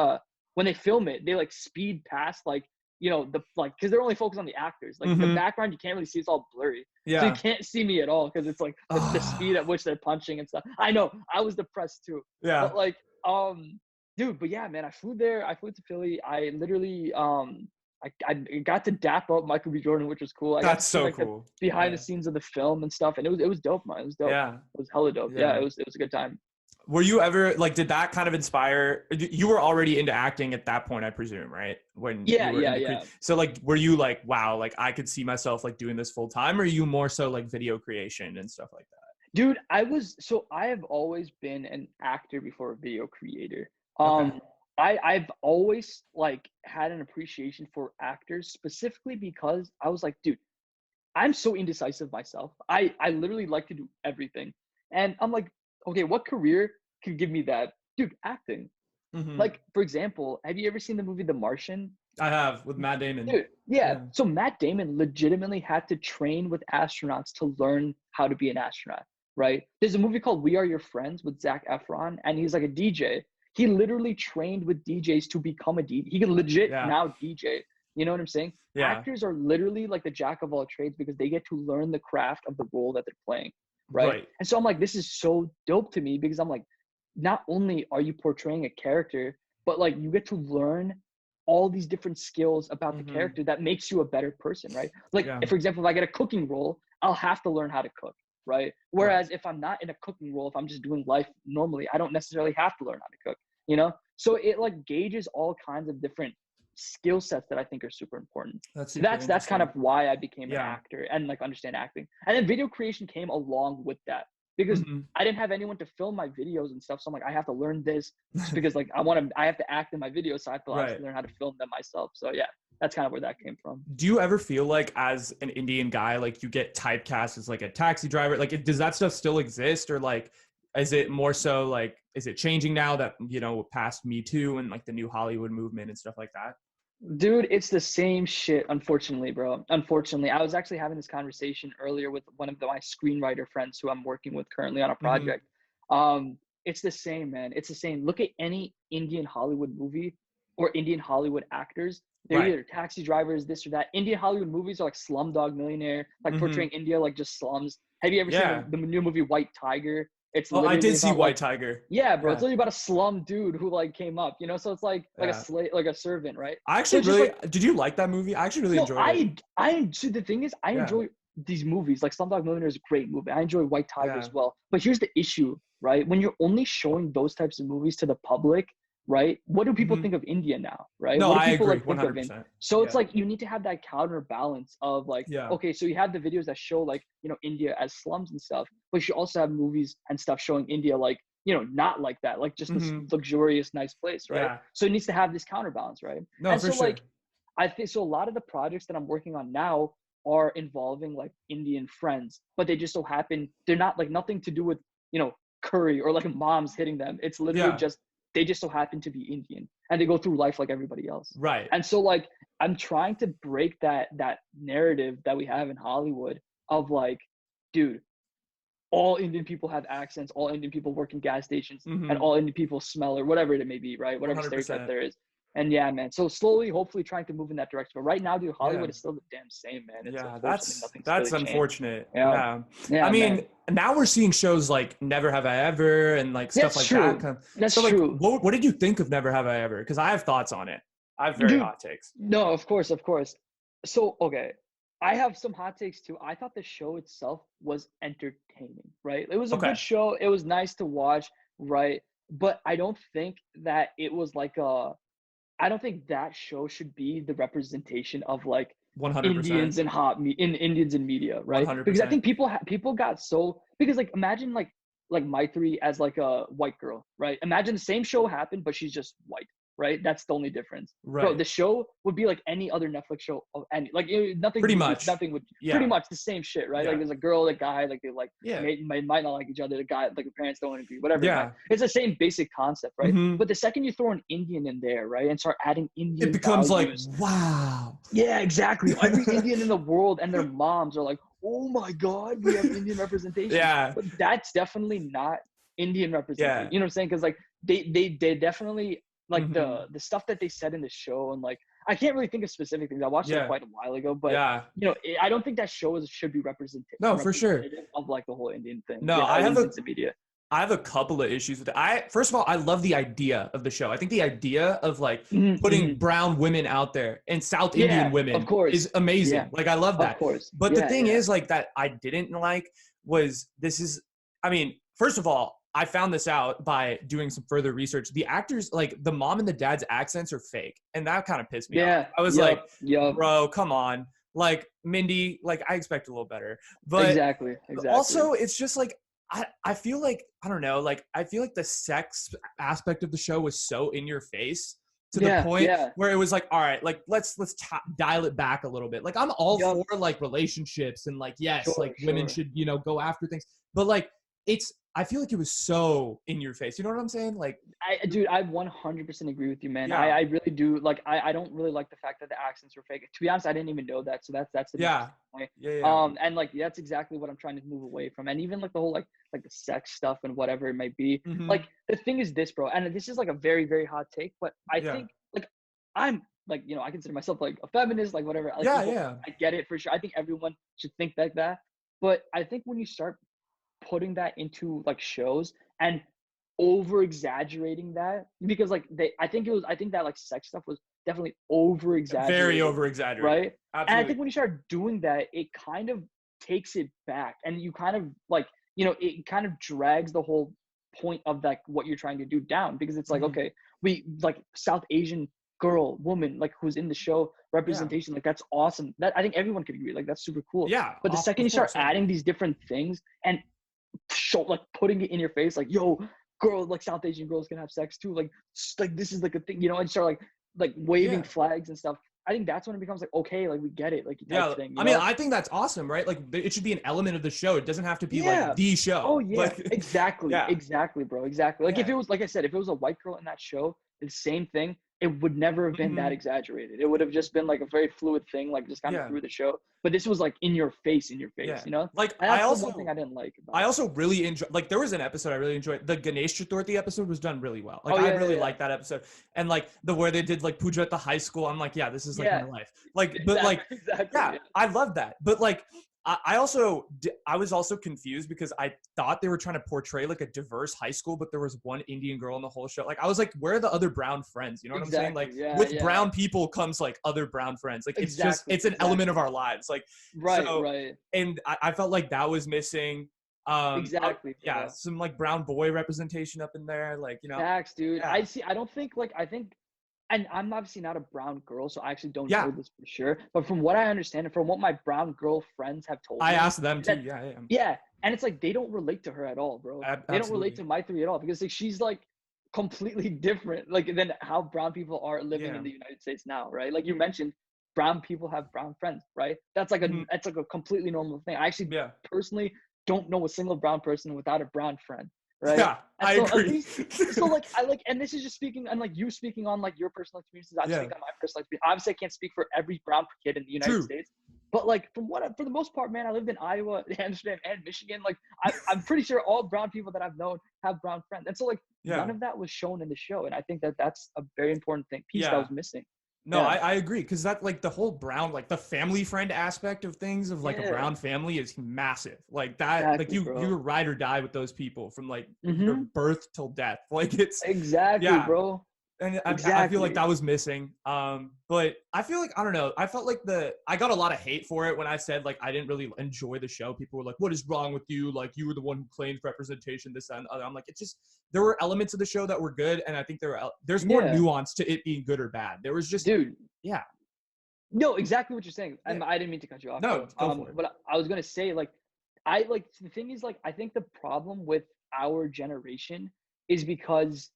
when they film it, they like speed past like, you know, the like because they're only focused on the actors. Like the Mhm. background you can't really see, it's all blurry. So you Yeah. can't see me at all because it's like the speed at which they're punching and stuff. I know. I was depressed too. Yeah. But like dude, but yeah, man, I flew there. I flew to Philly. I literally, I got to dap up Michael B. Jordan, which was cool. I got That's to see so like the cool. behind Yeah. the scenes of the film and stuff, and it was dope, man. It was dope. Yeah. It was hella dope. Yeah, Yeah. it was a good time. Were you ever like, did that kind of inspire you? Were already into acting at that point, I presume, right? When Yeah, you were yeah, into yeah. so like, were you like, wow, like I could see myself like doing this full time, or are you more so like video creation and stuff like that? Dude, I have always been an actor before a video creator. Okay. I've always like had an appreciation for actors specifically because I was like, dude, I'm so indecisive myself. I literally like to do everything. And I'm like, okay, what career could give me that? Dude, acting. Mm-hmm. Like, for example, have you ever seen the movie The Martian? I have with Matt Damon. Dude, yeah. Yeah. So Matt Damon legitimately had to train with astronauts to learn how to be an astronaut, right? There's a movie called We Are Your Friends with Zac Efron, and he's like a DJ. He literally trained with DJs to become a DJ. He can legit Yeah. now DJ. You know what I'm saying? Yeah. Actors are literally like the jack of all trades because they get to learn the craft of the role that they're playing, right? And so I'm like, this is so dope to me because I'm like, not only are you portraying a character, but like you get to learn all these different skills about the character that makes you a better person, right? Like, if, for example, if I get a cooking role, I'll have to learn how to cook, right? Whereas if I'm not in a cooking role, if I'm just doing life normally, I don't necessarily have to learn how to cook, you know? So it like gauges all kinds of different skill sets that I think are super important. That's That's kind of why I became an Yeah. actor and like understand acting. And then video creation came along with that because I didn't have anyone to film my videos and stuff. So I'm like, I have to learn this just because like I have to act in my videos. So I have to obviously learn how to film them myself. So yeah, that's kind of where that came from. Do you ever feel like as an Indian guy, like you get typecast as like a taxi driver? Like, does that stuff still exist, or like, is it more so like, is it changing now that, you know, past Me Too and like the new Hollywood movement and stuff like that? Dude, it's the same shit, unfortunately, bro. Unfortunately, I was actually having this conversation earlier with one of my screenwriter friends who I'm working with currently on a project. It's the same, man. It's the same. Look at any Indian Hollywood movie or Indian Hollywood actors. They're either taxi drivers, this or that. Indian Hollywood movies are like Slumdog Millionaire, like portraying India like just slums. Have you ever seen the new movie White Tiger? It's Oh, I literally did see about White like, Tiger. yeah, bro, Yeah. it's literally about a slum dude who like came up, you know. So it's like a Yeah. slave, like a servant, right? I So actually it's just really like, did you like that movie? I actually really no, enjoyed it. see, the thing is, I Yeah. enjoy these movies. Like Slumdog Millionaire is a great movie. I enjoy White Tiger Yeah. as well. But here's the issue, right? When you're only showing those types of movies to the public, right? What do people Hmm. think of India now, right? No, What do I people agree like think of in? 100%. So it's Yeah. like you need to have that counterbalance of like, Yeah. okay, so you have the videos that show like, you know, India as slums and stuff, but you also have movies and stuff showing India like, you know, not like that, like just this Hmm. luxurious, nice place, right? Yeah. So it needs to have this counterbalance, right? No, And for so sure. like I think so. A lot of the projects that I'm working on now are involving like Indian friends, but they just so happen they're not like nothing to do with, you know, curry or like moms hitting them. It's literally Yeah. just they just so happen to be Indian and they go through life like everybody else. Right. And so like I'm trying to break that narrative that we have in Hollywood of like, dude, all Indian people have accents, all Indian people work in gas stations, and Hmm. all Indian people smell or whatever it may be, right? Whatever stereotype 100%. there is. And yeah, man. So slowly, hopefully trying to move in that direction. But right now, dude, Yeah. Hollywood is still the damn same, man. It's Yeah, unfortunately nothing's that's really changed. unfortunate. Yeah. Yeah. I Yeah, man. mean, now we're seeing shows like Never Have I Ever and like stuff That's like that. true. That's So like true. what did you think of Never Have I Ever? Because I have thoughts on it. I have very Dude, hot takes. no, of course, of course. So, okay. I have some hot takes too. I thought the show itself was entertaining, right? It was a good Okay. show. It was nice to watch, right? But I don't think that it was like a I don't think that show should be the representation of like 100%. Indians in media, right? Because I 100%. think people got so because like imagine like Maitri as like a white girl, right? Imagine the same show happened, but she's just white, right? That's the only difference, bro. Right. The show would be like any other Netflix show of any like nothing Pretty would be much. nothing would pretty Yeah. much the same shit, right? Like Yeah. there's a girl, a guy, like they like Yeah. might not like each other, the guy like the parents don't agree, whatever. It might, Yeah. it's the same basic concept, right? Hmm. But the second you throw an Indian in there, right, and start adding It Indian becomes like, values, wow. yeah, exactly. Every Indian in the world and their moms are like, "Oh my God, we have Indian representation." Yeah. But that's definitely not Indian representation. Yeah. You know what I'm saying? Because like they definitely like Hmm. the stuff that they said in the show and like I can't really think of specific things. I watched it Yeah. quite a while ago, but Yeah. you know, I don't think that show should be No, for sure. representative of like the whole Indian thing. No, You know, I at have least it's the media. I have a couple of issues with it. First of all, I love the idea of the show. I think the idea of like putting Mm-hmm. brown women out there and South Indian Yeah, of women course. is amazing. Yeah, Like I love of that. course. But the Yeah, thing yeah. is like that I didn't like was I mean, first of all, I found this out by doing some further research. The actors, like the mom and the dad's accents are fake. And that kind of pissed me off. Yeah. I was like, Yup. bro, come on. Like Mindy, like I expect a little better. But Exactly. also it's just like I feel like I don't know, like I feel like the sex aspect of the show was so in your face to the point where it was like, all right, like let's dial it back a little bit. Like I'm all for like relationships and like yes, like women should, you know, go after things. But like I feel like it was so in your face. You know what I'm saying? Like Dude, I 100% agree with you, man. Yeah. I really do. Like, I don't really like the fact that the accents were fake. To be honest, I didn't even know that. So that's the Yeah. point. Yeah. And like that's exactly what I'm trying to move away from. And even like the whole like the sex stuff and whatever it might be. Mhm. Like the thing is this, bro. And this is like a very very hot take, but I Yeah. think like I'm like I consider myself like a feminist, like whatever. Like, Yeah. I get it for sure. I think everyone should think like that. But I think when you start putting that into like shows and over exaggerating that because like I think that like sex stuff was definitely over exaggerated, Very over exaggerated. right? Absolutely. And I think when you start doing that, it kind of takes it back and you kind of like it kind of drags the whole point of like what you're trying to do down because it's like okay, we like South Asian woman like who's in the show representation, like that's awesome. That I think everyone could agree, like that's super cool. Yeah. But the second you start adding these different things and like putting it in your face, like yo, girl, like South Asian girls can have sex too, like this is like a thing, and start like waving flags and stuff. I think that's when it becomes like okay, like we get it, like thing, I mean, I think that's awesome, right? Like it should be an element of the show. It doesn't have to be like the show. Oh yeah, like, exactly, exactly, bro, exactly. Like if it was like I said, if it was a white girl in that show, the same thing. It would never have been that exaggerated. It would have just been like a very fluid thing, like just kind of through the show. But this was like in your face, Like and that's the one thing I didn't like about I also really enjoy. Like there was an episode I really enjoyed. The Ganesh Chaturthi episode was done really well. Like I really liked that episode. And like where they did like puja at the high school. I'm like, yeah, this is like my life. Like, but like, I love that. But like, I was also confused because I thought they were trying to portray like a diverse high school, but there was one Indian girl in the whole show. Like I was like, where are the other brown friends? You know what I'm saying? Exactly. Like Yeah. with Yeah. brown people comes like other brown friends. Like Exactly. it's an element of Exactly. our lives. Like Right. so, Right. and I felt like that was missing. Exactly, Yeah, bro. some like brown boy representation up in there. Like Facts, dude. yeah, I see. I don't think like I think, and I'm obviously not a brown girl, so I actually don't yeah. know this for sure. But from what I understand and from what my brown girl friends have told I me, asked them is too. that Yeah, yeah, yeah, and it's like they don't relate to her at all, bro. They don't relate absolutely. to my three at all because like she's like completely different, like than how brown people are living Yeah. in the United States now, right? Like you mentioned, brown people have brown friends, right? Mhm. That's like a completely normal thing. I actually Yeah. personally don't know a single brown person without a brown friend, right? Yeah, And I so at agree. least so like I like, and this is just speaking and like you speaking on like your personal experiences. I'm Yeah. speaking on my personal experience. Obviously, I can't speak for every brown kid in the United True. States, but like for the most part, man, I lived in Iowa, Amsterdam, and Michigan. Like I'm pretty sure all brown people that I've known have brown friends, and so like none Yeah. of that was shown in the show, and I think that that's a very important piece that Yeah. was missing. No, Yeah, I agree because that like the whole brown like the family friend aspect of things of like a yeah, brown family is massive. Like that like exactly, you bro. ride or die with those people from like your Mm-hmm. birth till death. Like it's Exactly, yeah. bro. And I feel like Exactly. that was missing. But I feel like I don't know. I felt like I got a lot of hate for it when I said like I didn't really enjoy the show. People were like, "What is wrong with you? Like you were the one who claims representation." This and other. I'm like, it's just there were elements of the show that were good, and I think there's more Yeah, nuance to it being good or bad. There was just dude. yeah No, exactly what you're saying. yeah I didn't mean to cut you off, no bro. go for it. But I was gonna say, like, I like the thing is, like, I think the problem with our generation is because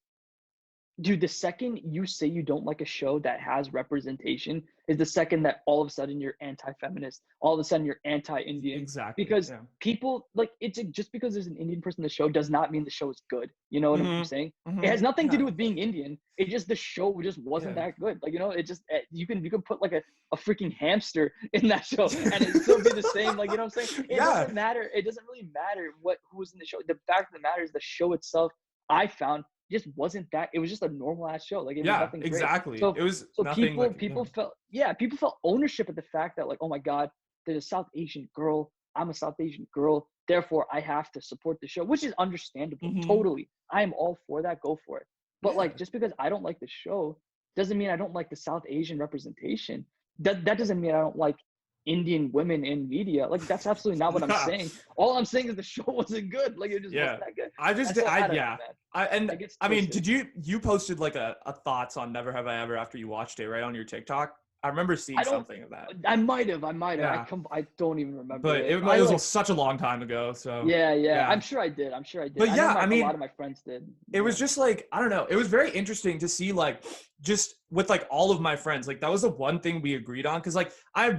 dude, the second you say you don't like a show that has representation is the second that all of a sudden you're anti-feminist, all of a sudden you're anti-Indian, Exactly. because Yeah. people like just because there's an Indian person in the show does not mean the show is good. You know what I'm Mm-hmm. saying? It Mm-hmm. has nothing to Yeah. do with being Indian. It just the show just wasn't Yeah. that good. Like it just you can put like a freaking hamster in that show and it still be the same. Like you know what I'm saying? It Yeah. doesn't matter. It doesn't really matter who was in the show. The fact of the matter is the show itself. I found just wasn't that it was just a normal ass show. Like it was Yeah. nothing great. Exactly. So It was so nothing people like people felt yeah, people felt ownership of the fact that like, oh my God, there's a South Asian girl. I'm a South Asian girl. Therefore I have to support the show, which is understandable. mm-hmm. Totally. I am all for that. Go for it. But Yeah. like just because I don't like the show doesn't mean I don't like the South Asian representation. That doesn't mean I don't like Indian women in media. Like that's absolutely not what I'm Yeah. saying. All I'm saying is the show wasn't good. Like it just Yeah. wasn't that good. I And just so I I don't know, yeah. man. And That gets I mean, twisted. did you posted like a thoughts on Never Have I Ever after you watched it, right, on your TikTok? I remember seeing I don't. something of that. I might have. I might have. Yeah. I don't even remember But it. it I was like. such a long time ago, so Yeah, yeah. yeah. I'm sure I did. I'm sure I did. But I know yeah, I a lot mean, of my friends did. it was Yeah. just like I don't know. It was very interesting to see like just with like all of my friends. Like that was the one thing we agreed on because like I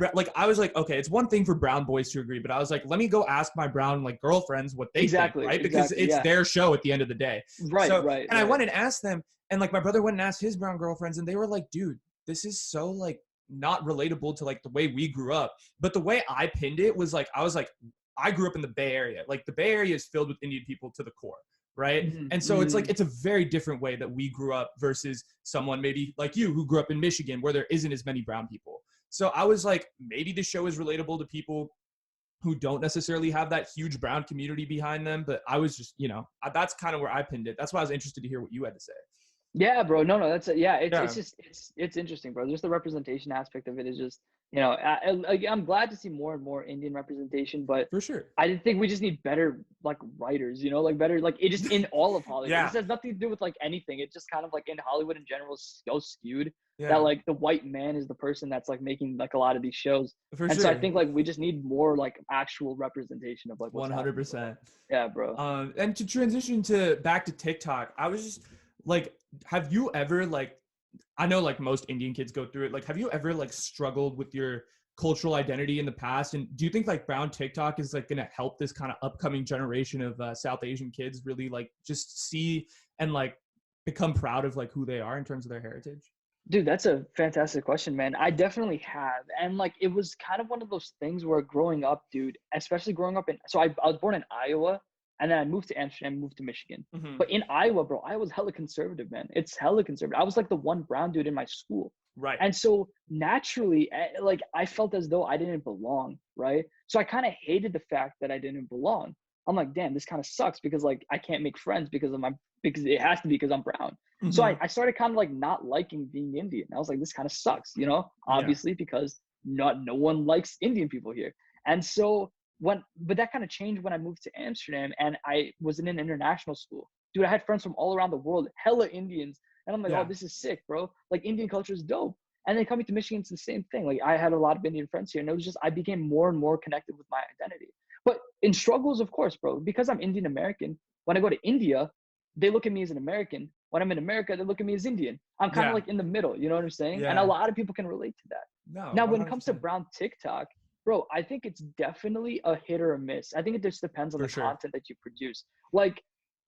was like okay, it's one thing for brown boys to agree, but I was like let me go ask my brown like girlfriends what they think, Exactly. right? Because Exactly. it's Yeah. their show at the end of the day. Right. So Right. and I Right. went and asked them, and like my brother went and asked his brown girlfriends, and they were like, dude, this is so like not relatable to like the way we grew up. But the way I pinned it was like I was like I grew up in the Bay Area. Like the Bay Area is filled with Indian people to the core, right? Mm-hmm. And so it's like it's a very different way that we grew up versus someone maybe like you who grew up in Michigan where there isn't as many brown people. So I was like, maybe the show is relatable to people who don't necessarily have that huge brown community behind them. But I was just, that's kind of where I pinned it. That's why I was interested to hear what you had to say. Yeah, bro. No, that's yeah. It's Yeah, just it's interesting, bro. Just the representation aspect of it is just I'm glad to see more and more Indian representation, but for sure. I did think we just need better like writers, like better like it just in all of Hollywood. Yeah. This has nothing to do with like anything. It's just kind of like in Hollywood in general is so skewed Yeah, that like the white man is the person that's like making like a lot of these shows. for And sure. so I think like we just need more like actual representation of like what's happening. 100%. Yeah, bro. And to transition back to TikTok, I was just like, have you ever like, I know like most Indian kids go through it. Like, have you ever like struggled with your cultural identity in the past? And do you think like brown TikTok is like going to help this kind of upcoming generation of South Asian kids really like just see and like become proud of like who they are in terms of their heritage? Dude, that's a fantastic question, man. I definitely have. And like it was kind of one of those things where growing up, dude, especially growing up I was born in Iowa. And then I moved to Amsterdam, moved to Michigan. Mm-hmm. But in Iowa, bro, Iowa's hella conservative, man. It's hella conservative. I was like the one brown dude in my school. Right. And so naturally, like I felt as though I didn't belong, right? So I kind of hated the fact that I didn't belong. I'm like, damn, this kind of sucks because like I can't make friends because it has to be because I'm brown. Mm-hmm. So I started kind of like not liking being Indian. I was like, this kind of sucks, you know, obviously because no one likes Indian people here. And so but that kind of changed when I moved to Amsterdam and I was in an international school. Dude, I had friends from all around the world, hella Indians. And I'm like, oh, this is sick, bro. Like Indian culture is dope. And then coming to Michigan, it's the same thing. Like I had a lot of Indian friends here and it was just, I became more and more connected with my identity. But in struggles, of course, bro, because I'm Indian American, when I go to India, they look at me as an American. When I'm in America, they look at me as Indian. I'm kind of like in the middle, you know what I'm saying? Yeah. And a lot of people can relate to that. No, now, 100%. when it comes to brown TikTok, bro, I think it's definitely a hit or a miss. I think it just depends on content that you produce. Like,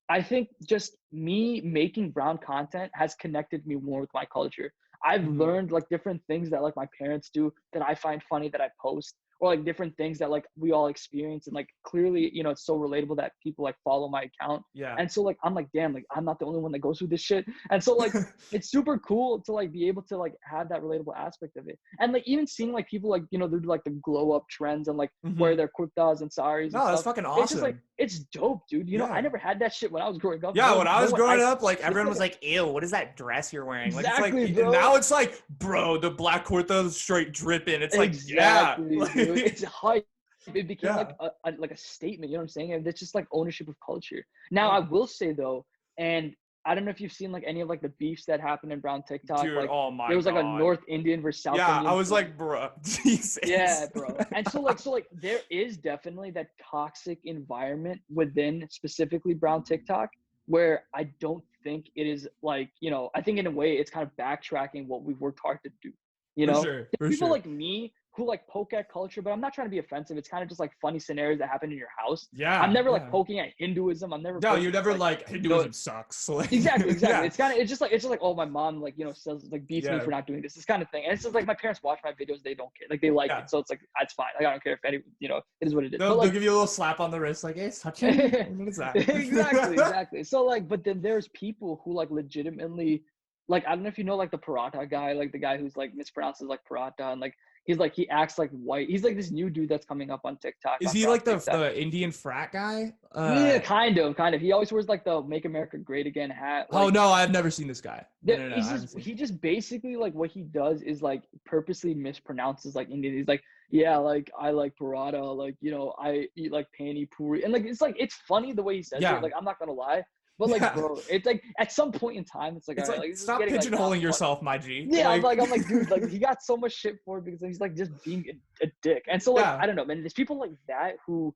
I think just me making brown content has connected me more with my culture. I've learned like different things that like my parents do that I find funny that I post, or like different things that like we all experience. And like clearly, you know, it's so relatable that people like follow my account. Yeah. And so like, I'm like, damn, like I'm not the only one that goes through this shit. And so like, it's super cool to like be able to like have that relatable aspect of it. And like even seeing like people like, you know, they do like the glow up trends and like wear their kurtas and saris. No, that's fucking awesome. It's just like, it's dope, dude. You know, I never had that shit when I was growing up. Yeah, when I was growing up, like everyone was like, ew, what is that dress you're wearing? Like, exactly, it's like, bro. Now it's like, bro, the black kurta straight dripping. It's like, exactly, yeah. Dude. It's hype. It became like a statement, you know what I'm saying? And it's just like ownership of culture. Now, I will say though, and I don't know if you've seen like any of like the beefs that happened in brown TikTok. Dude, like, oh my there was like God. a North Indian versus South Indian. Yeah, I was like, bro, Jesus. Yeah, bro. And so like there is definitely that toxic environment within specifically brown TikTok where I don't think it is like, you know, I think in a way it's kind of backtracking what we've worked hard to do. You know, people like me who like poke at culture, but I'm not trying to be offensive. It's kind of just like funny scenarios that happen in your house. Yeah. I'm never like poking at Hinduism. I'm never. No, you're never like Hinduism sucks. Like, exactly. It's just like, oh, my mom like, you know, says like beats me for not doing this kind of thing. And it's just like my parents watch my videos, they don't care. Like they like it, so it's like that's fine. Like I don't care if any, you know, it is what it is. They'll give you a little slap on the wrist, like, hey, Sachin, what is that? exactly. So like, but then there's people who like legitimately. Like, I don't know if you know, like, the Paratha guy, like, the guy who's, like, mispronounces, like, Paratha, and, like, he acts, like, white. He's, like, this new dude that's coming up on TikTok. Is he, like, the Indian frat guy? Yeah, kind of. He always wears, like, the Make America Great Again hat. Like, oh, no, I've never seen this guy. No, he just basically, like, what he does is, like, purposely mispronounces, like, Indian. He's like, yeah, like, I like Paratha, like, you know, I eat, like, pani puri. And, like, it's funny the way he says it. Like, I'm not gonna lie. But like, bro, it's like at some point in time, it's like, all right, like stop pigeonholing yourself, my G. Yeah, I'm like, dude, like he got so much shit for it because he's like just being a dick. And so like, I don't know, man. There's people like that who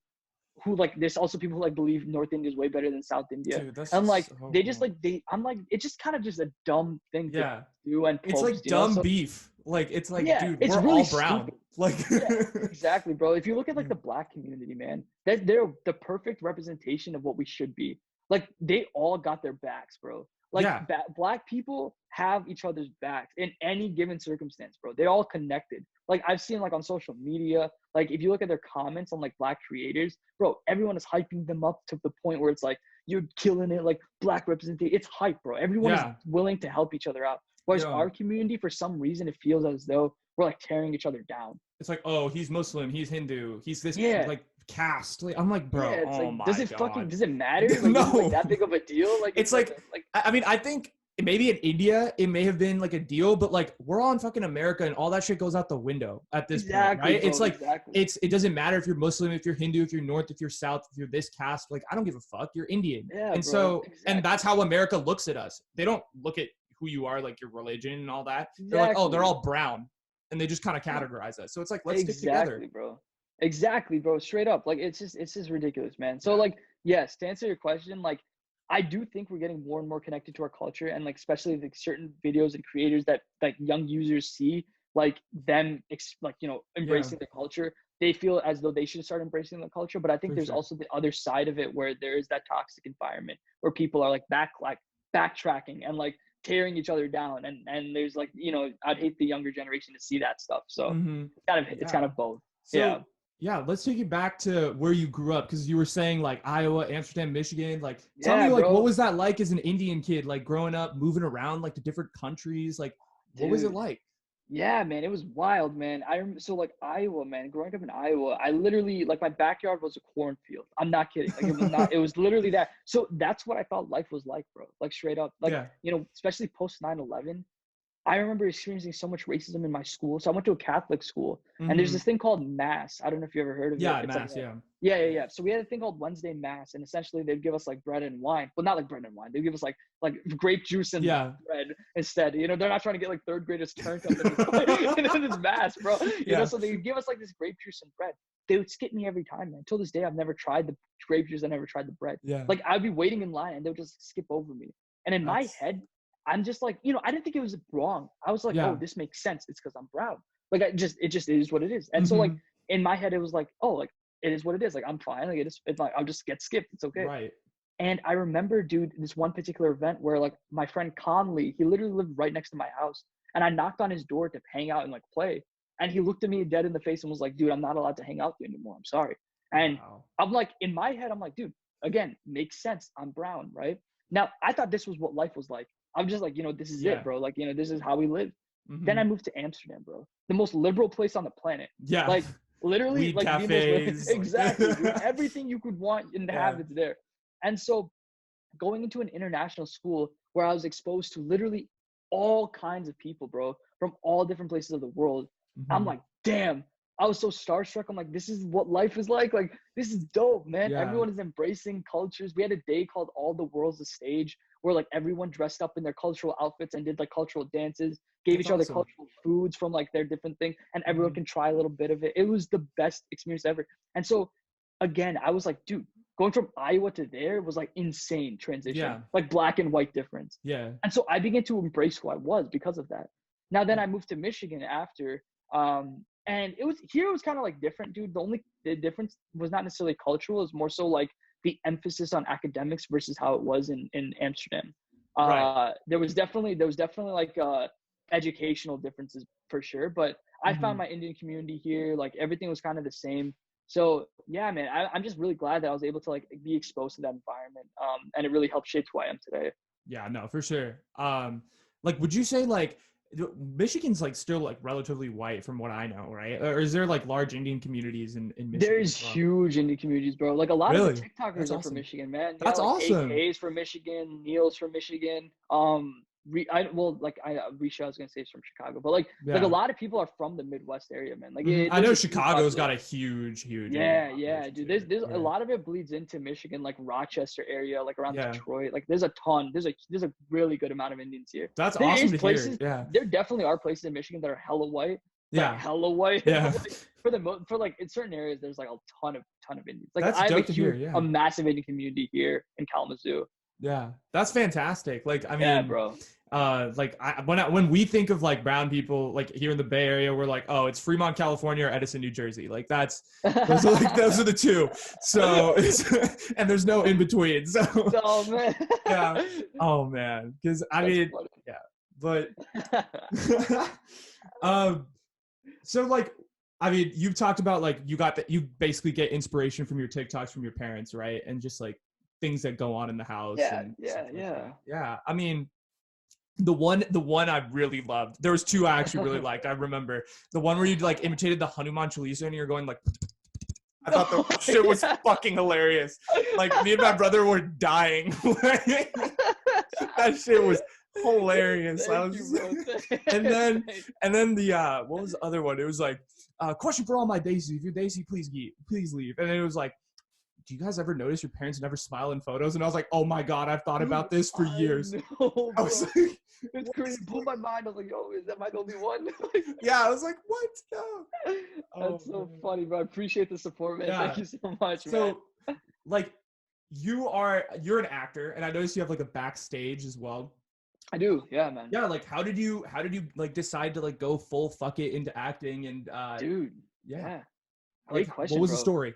like, there's also people who like believe North India is way better than South India. Dude, that's and like, so they just like I'm like, it's just kind of just a dumb thing to do and post, it's like dumb beef. Like it's like, dude, it's we're really all brown. Stupid. Like exactly, bro. If you look at like the black community, man, they're the perfect representation of what we should be. Like they all got their backs, bro. Like black people have each other's backs in any given circumstance, bro. They're all connected. Like I've seen like on social media, like if you look at their comments on like black creators, bro, everyone is hyping them up to the point where it's like, you're killing it, like black representation. It's hype, bro. Everyone is willing to help each other out. Whereas our community, for some reason, it feels as though we're like tearing each other down. It's like, oh, he's Muslim, he's Hindu, he's this like caste. Like, I'm like, bro, my does it matter? Like, no, is it, like, that big of a deal? Like it's like I mean, I think maybe in India it may have been like a deal, but like we're all in fucking America and all that shit goes out the window at this point, right? Bro, it's like it doesn't matter if you're Muslim, if you're Hindu, if you're North, if you're South, if you're this caste. Like I don't give a fuck. You're Indian, and so and that's how America looks at us. They don't look at who you are, like your religion and all that. They're like, oh, they're all brown, and they just kind of categorize us. So it's like, let's stick together, bro. Exactly, bro. Straight up, like it's just ridiculous, man. So like, yes, to answer your question, like I do think we're getting more and more connected to our culture, and like especially like certain videos and creators that like young users see, like them like, you know, embracing the culture. They feel as though they should start embracing the culture. But I think there's also the other side of it where there is that toxic environment where people are like backtracking and like tearing each other down, and there's like, you know, I'd hate the younger generation to see that stuff. So it's kind of both. So, Yeah, let's take it back to where you grew up, because you were saying like Iowa, Amsterdam, Michigan. Like, tell me Yeah, like what bro. was that like as an Indian kid, like growing up, moving around like to different countries? Like, what was it Dude. like? Yeah, man, it was wild, man. So like Iowa, man, growing up in Iowa, I literally like my backyard was a cornfield. I'm not kidding. Like it was not, it was literally that. So that's what I thought life was like, bro. Like straight up. Like, Yeah. especially post 9/11. I remember experiencing so much racism in my school. So I went to a Catholic school, and there's Mm-hmm. this thing called Mass. I don't know if you ever heard of it. Yeah, It's like mass. Yeah. yeah, yeah, yeah. So we had a thing called Wednesday Mass, and essentially they'd give us like bread and wine. Well, not like bread and wine. They'd give us like grape juice and Yeah. bread instead. They're not trying to get like third graders turned up in this mass, bro. Yeah. So they give us like this grape juice and bread. They would skip me every time, man. Until this day, I've never tried the grape juice. I never tried the bread. Yeah. Like I'd be waiting in line, and they would just skip over me. And in my That's head, I'm just like, I didn't think it was wrong. I was like, oh, yeah. this makes sense. It's because I'm brown. Like it just is what it is. And so like Mm-hmm. in my head, it was like, oh, like it is what it is. Like I'm fine. Like it's like I'll just get skipped. It's okay. Right. And I remember, dude, this one particular event where like my friend Conley, he literally lived right next to my house, and I knocked on his door to hang out and like play. And he looked at me dead in the face and was like, dude, I'm not allowed to hang out with you anymore. I'm sorry. And Wow. I'm like, in my head, I'm like, dude, again, makes sense. I'm brown, right? Now, I thought this was what life was like. I'm just like, this is Yeah. it, bro. Like, this is how we live. Then Mm-hmm. I moved to Amsterdam, bro. The most liberal place on the planet. Yeah. Like, literally, Weed like the most cafes. exactly, dude. Everything you could want and have, Yeah. it's there. And so going into an international school where I was exposed to literally all kinds of people, bro, from all different places of the world. I'm Mm-hmm. like, damn, I was so starstruck. I'm like, this is what life is like. Like, this is dope, man. Yeah. Everyone is embracing cultures. We had a day called All the World's a Stage where like everyone dressed up in their cultural outfits and did like cultural dances, gave That's each other awesome. cultural foods from like their different things, and everyone Mhm. can try a little bit of it. It was the best experience ever. And so again, I was like, dude, going from Iowa to there was like insane transition, Yeah. like black and white difference. Yeah. And so I began to embrace who I was because of that. Now then I moved to Michigan after, and it was kind of like different, dude. The difference was not necessarily cultural; it was more so like the emphasis on academics versus how it was in Amsterdam. Right. There was definitely like educational differences for sure, but I found Mm-hmm. my Indian community here. Like everything was kind of the same. So yeah, man, I'm just really glad that I was able to like be exposed to that environment, and it really helped shape who I am today. Yeah, no, for sure. Like, would you say like Michigan's like still like relatively white from what I know, right? Or is there like large Indian communities in Michigan There's as well? huge Indian communities, bro. Like a lot of the Really? That's TikTokers are from awesome. Michigan, man. That's Like awesome. AK's from Michigan, Neil's from Michigan. Risha, I was gonna say is from Chicago, but like a Yeah. lot of people are from the Midwest area, man. Like Mhm. I there's know a huge Chicago's got population. a huge Indian Yeah, yeah, population dude. too. There's a Yeah. lot of it bleeds into Michigan, like Rochester area, like around Yeah. Detroit. Like there's a ton. There's a really good amount of Indians here. That's There awesome is to hear. places. Yeah. There definitely are places in Michigan that are hella white, like Yeah. hella white. Yeah. But, like, for like in certain areas, there's like a ton of Indians. Like That's I have dope to hear. a Yeah. massive Indian community here in Kalamazoo. Yeah. That's fantastic. Like, I Yeah, mean, bro. like when we think of like brown people like here in the Bay Area, we're like, oh, it's Fremont, California, or Edison, New Jersey. Like those are the two. So and there's no in between. So Oh man. yeah. Oh man, because I That's mean, funny. yeah, but um, so like, I mean, you've talked about like you basically get inspiration from your TikToks from your parents, right? And just like things that go on in the house Yeah, and yeah, stuff like yeah. that. Yeah, I mean, the one I really loved. There was two I actually really liked. I remember the one where you like imitated the Hanuman Chalisa and you're going like. I thought the Oh, shit was yeah. fucking hilarious. Like me and my brother were dying. That shit was hilarious. I Thank was you, just, bro. and then the what was the other one? It was like question for all my Desi. If you're Desi, please leave. And then it was like, do you guys ever notice your parents never smile in photos? And I was like, oh my god, I've thought about this for years. I know, I was bro. like, It's what crazy. is It blew my mind. I was like, yo, am I the only one? yeah, I was like, what? No. Oh, That's so man. funny, bro. I appreciate the support, man. Yeah. Thank you so much, man. So like you're an actor, and I noticed you have like a backstage as well. I do, yeah, man. Yeah, like how did you like decide to like go full fuck it into acting and Dude, yeah. yeah. Like, Great question, what was bro. the story?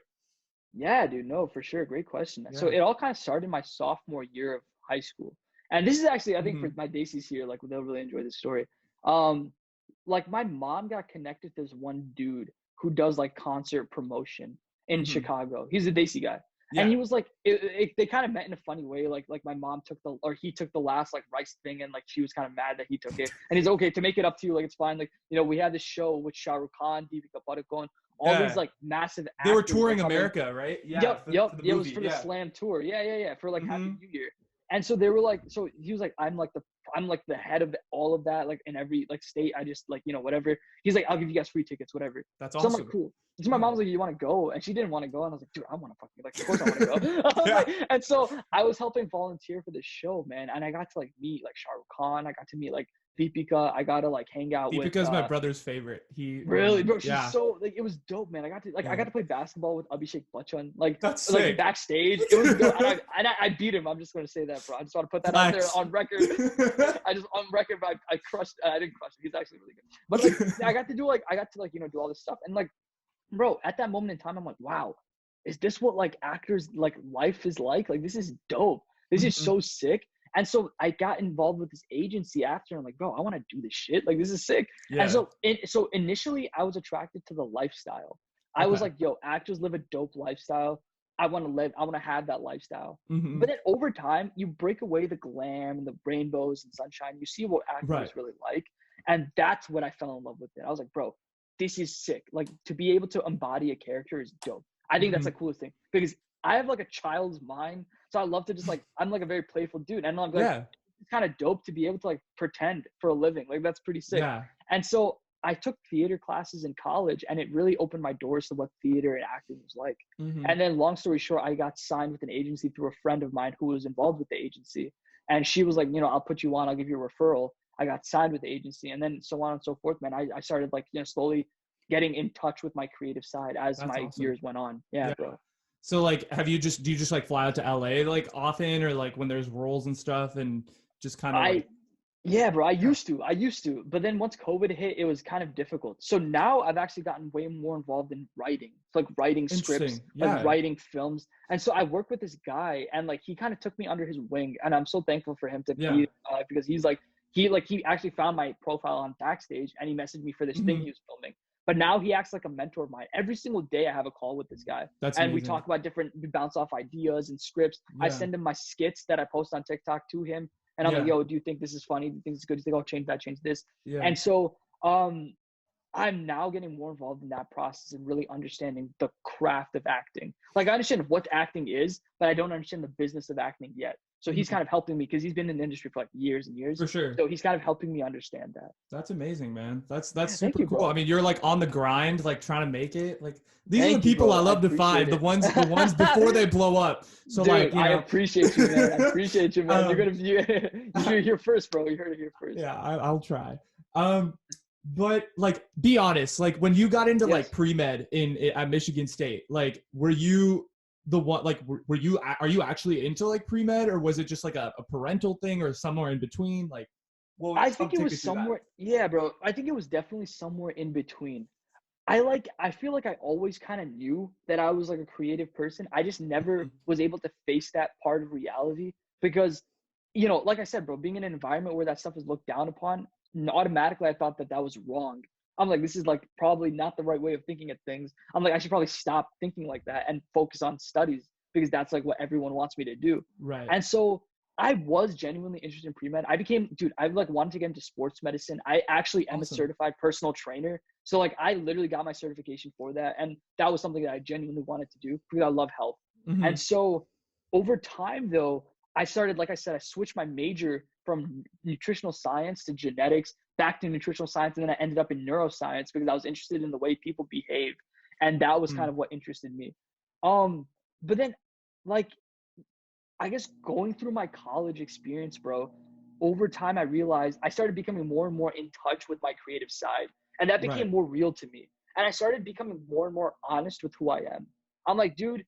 Yeah, dude, no, for sure. Great question. So Yeah. it all kind of started my sophomore year of high school. And this is actually, I think for Mhm. my Daisies here, like they'll really enjoy this story. Like my mom got connected to this one dude who does like concert promotion in Mhm. Chicago. He's a Desi guy. And Yeah. he was like, they kind of met in a funny way. Like my mom he took the last like rice thing, and like she was kind of mad that he took it. And he's okay to make it up to you. Like, it's fine. Like, we had this show with Shah Rukh Khan, Deepika Padukone, all these Yeah. like massive They were actors were touring coming. America, right? Yeah. Yep, For, yep. for the Yeah, it was movie. for the Yeah. Slam tour. Yeah. For like Happy Mhm. New Year. And so they were like, so he was like, I'm like the head of all of that, like in every like state. I just like, whatever. He's like, I'll give you guys free tickets, whatever. That's So I'm like, awesome. cool. So my Yeah. mom was like, you want to go? And she didn't want to go. And I was like, dude, I want to fucking, like, of course I want to go. I was Yeah. like, and so I was helping volunteer for this show, man. And I got to like meet like Shah Rukh Khan. I got to meet like Deepika. I got to like hang out with Deepika's my brother's favorite. really, bro, she's yeah. so like, it was dope, man. I got to play basketball with Abhishek Bachchan, like That's sick. backstage. It was dope. And I beat him. I'm just gonna say that, bro. I just want to put that out there on record. I just on record, but I crushed. I didn't crush him. He's actually really good. But like, I got to do all this stuff, and like, bro, at that moment in time, I'm like, wow, is this what like actors like life is like? Like, this is dope. This is Mhm. so sick. And so I got involved with this agency after. I'm like, bro, I want to do this shit. Like, this is sick. Yeah. And so initially I was attracted to the lifestyle. I was like, yo, actors live a dope lifestyle. I want to have that lifestyle. Mhm. But then over time, you break away the glam and the rainbows and sunshine. You see what acting Right. is really like. And that's when I fell in love with it. I was like, bro, this is sick. Like, to be able to embody a character is dope. I think that's the coolest thing, because I have like a child's mind. So I love to just like, I'm like a very playful dude. And I'm like, Yeah. it's kind of dope to be able to like pretend for a living. Like, that's pretty sick. Yeah. And so I took theater classes in college, and it really opened my doors to what theater and acting was like. Mhm. And then long story short, I got signed with an agency through a friend of mine who was involved with the agency. And she was like, I'll put you on, I'll give you a referral. I got signed with the agency, and then so on and so forth, man. I started like, slowly getting in touch with my creative side as That's my awesome. years went on. Yeah, bro. So like, do you just like fly out to LA like often, or like when there's roles and stuff, and just kind of like? Yeah, bro. I used to, but then once COVID hit, it was kind of difficult. So now I've actually gotten way more involved in writing, like writing scripts, like writing films. And so I work with this guy, and like, he kind of took me under his wing, and I'm so thankful for him to be, because he actually found my profile on Backstage, and he messaged me for this thing he was filming. But now he acts like a mentor of mine. Every single day I have a call with this guy. That's and amazing. We talk about we bounce off ideas and scripts. I send him my skits that I post on TikTok to him. And I'm like, yo, do you think this is funny? Do you think it's good? Do you think I'll change that, change this? Yeah. And so I'm now getting more involved in that process and really understanding the craft of acting. Like, I understand what acting is, but I don't understand the business of acting yet. So he's kind of helping me, because he's been in the industry for like years and years. For sure. So he's kind of helping me understand that. That's amazing, man. That's super Thank you, cool. bro. I mean, you're like on the grind, like trying to make it. Like, these are Thank the you, people bro. I love to find. The ones before they blow up. So Dude, like, I appreciate you, man. I appreciate you, man. You're here first, bro. You heard it here first. Yeah, I'll try. But like, be honest. Like, when you got into like pre-med at Michigan State, like, were you the one? Like, are you actually into like pre-med, or was it just like a parental thing, or somewhere in between? Like, well, I think it was somewhere. Yeah, bro. I think it was definitely somewhere in between. I feel like I always kind of knew that I was like a creative person. I just never was able to face that part of reality, because, like I said, bro, being in an environment where that stuff is looked down upon, automatically I thought that was wrong. I'm like, this is like probably not the right way of thinking of things. I'm like, I should probably stop thinking like that and focus on studies, because that's like what everyone wants me to do. Right. And so I was genuinely interested in pre-med. I like wanted to get into sports medicine. I actually am a certified personal trainer. So like, I literally got my certification for that. And that was something that I genuinely wanted to do, because I love health. Mm-hmm. And so over time though, I started, like I said, I switched my major from nutritional science to genetics, back to nutritional science. And then I ended up in neuroscience, because I was interested in the way people behave. And that was kind of what interested me. But then like, I guess going through my college experience, bro, over time I realized I started becoming more and more in touch with my creative side, and that became more real to me. And I started becoming more and more honest with who I am. I'm like, dude,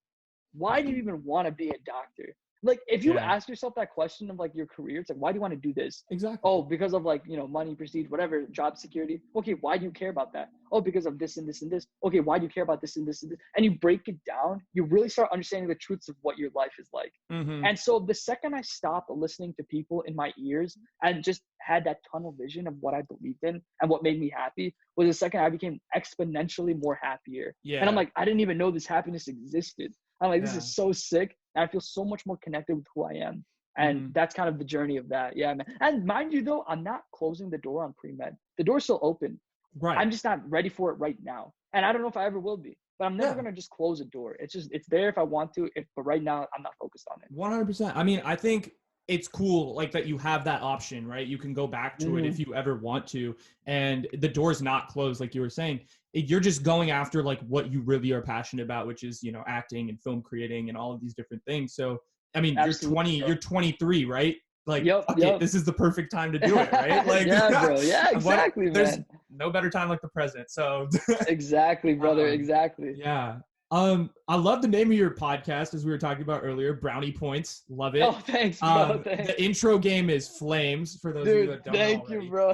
why do you even want to be a doctor? Like, if you Yeah. ask yourself that question of like your career, it's like, why do you want to do this? Exactly. Oh, because of like, money, prestige, whatever, job security. Okay, why do you care about that? Oh, because of this and this and this. Okay, why do you care about this and this and this? And you break it down, you really start understanding the truths of what your life is like. Mm-hmm. And so the second I stopped listening to people in my ears and just had that tunnel vision of what I believed in and what made me happy, was the second I became exponentially more happier. Yeah. And I'm like, I didn't even know this happiness existed. I'm like, this Yeah. is so sick. And I feel so much more connected with who I am. And Mhm. that's kind of the journey of that. Yeah, man. And mind you, though, I'm not closing the door on pre-med. The door's still open. Right. I'm just not ready for it right now. And I don't know if I ever will be. But I'm never Yeah. going to just close a door. It's there if I want to. But right now, I'm not focused on it. 100%. I mean, I think it's cool like that you have that option, right? You can go back to it if you ever want to, and the door's not closed, like you were saying. You're just going after like what you really are passionate about, which is, acting and film creating and all of these different things. So, I mean, Absolutely, you're 23, right? Like, Yep. fuck it, this is the perfect time to do it, right? Like, Yeah, bro. Yeah, exactly, there's man. no better time like the present. So, Exactly, brother. Exactly. yeah. I love the name of your podcast, as we were talking about earlier, Brownie Points. Love it. Oh, thanks, bro. Thanks. The intro game is Flames, for those of you Dude, that don't know thank already. you, bro.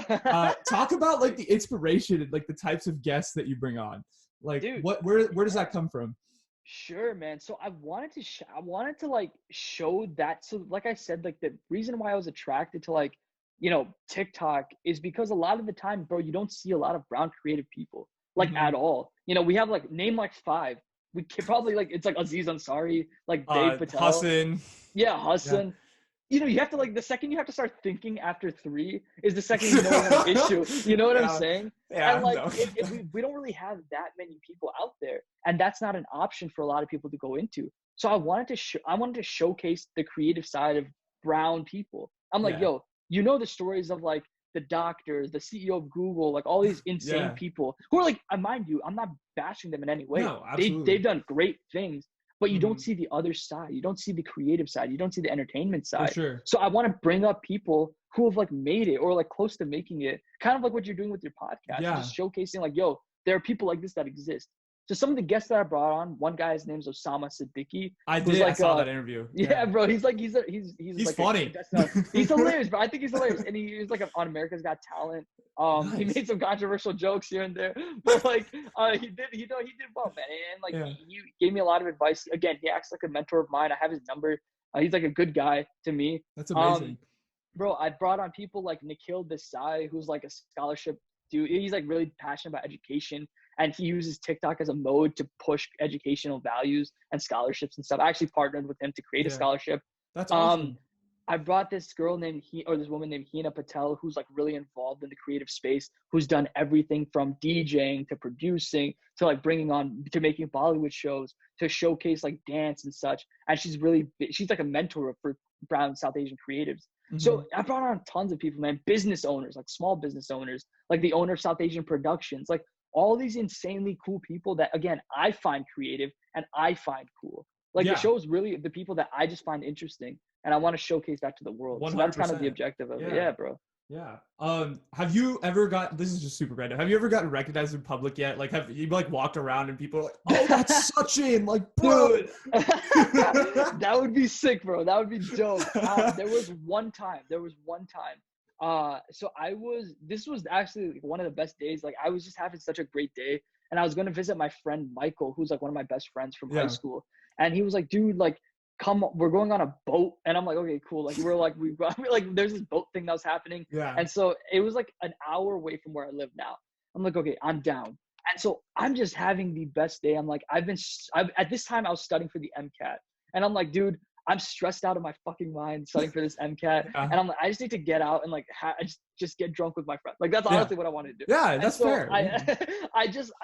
Talk about like the inspiration and like the types of guests that you bring on. Like, Dude, where does that come from? Sure, man. So I wanted to like show that. So like I said, like the reason why I was attracted to like, TikTok is because a lot of the time, bro, you don't see a lot of brown creative people like at all. We have like name like five. We can probably like, it's like Aziz Ansari, like Dave Patel. Hassan. Yeah, Hassan. You have to like the second you have to start thinking after three is the second you know you have an issue. You know what I'm saying? Yeah. And like we don't really have that many people out there, and that's not an option for a lot of people to go into. So I wanted to showcase the creative side of brown people. I'm like, yo, the stories of like the doctors, the CEO of Google, like all these insane people who are like, mind you, I'm not bashing them in any way. No, absolutely. They've done great things. But you don't see the other side. You don't see the creative side. You don't see the entertainment side. For sure. So I want to bring up people who have like made it or like close to making it, kind of like what you're doing with your podcast. Yeah. Just showcasing like, yo, there are people like this that exist. So some of the guests that I brought on, one guy's name's Osama Siddiqui. I saw that interview. Yeah, bro. He's like, he's like funny. He's hilarious, bro. I think he's hilarious. And he's like on America's Got Talent. Nice. He made some controversial jokes here and there, but like he did well, man. And like he gave me a lot of advice. Again, he acts like a mentor of mine. I have his number. He's like a good guy to me. That's amazing. Bro, I brought on people like Nikhil Desai, who's like a scholarship dude. He's like really passionate about education, and he uses TikTok as a mode to push educational values and scholarships and stuff. I actually partnered with him to create a scholarship. That's awesome. I brought this girl named this woman named Hina Patel, who's like really involved in the creative space, who's done everything from DJing to producing to like bringing on to making Bollywood shows to showcase like dance and such. And she's like a mentor for brown South Asian creatives. So I brought on tons of people, man, business owners, like small business owners, like the owner of South Asian Productions, like all these insanely cool people that, again, I find creative and I find cool. Like the show is really the people that I just find interesting, and I want to showcase that to the world. 100%. So that's kind of the objective of it. Yeah, bro. Yeah. Have you ever this is just super random. Have you ever gotten recognized in public yet? Like, have you like walked around and people are like, oh, that's Sachin, like, bro. Dude. That would be sick, bro. That would be dope. There was one time. So this was actually like one of the best days. Like I was just having such a great day, and I was going to visit my friend Michael, who's like one of my best friends from high school. And he was like, dude, like, come, we're going on a boat. And I'm like, okay, cool. Like there's this boat thing that was happening. Yeah. And so it was like an hour away from where I live now. I'm like, okay, I'm down. And so I'm just having the best day. I'm like, at this time I was studying for the MCAT, and I'm like, dude, I'm stressed out of my fucking mind studying for this MCAT. And I'm like, I just need to get out and like, just get drunk with my friend. Like, that's honestly what I want to do. Yeah, that's fair. I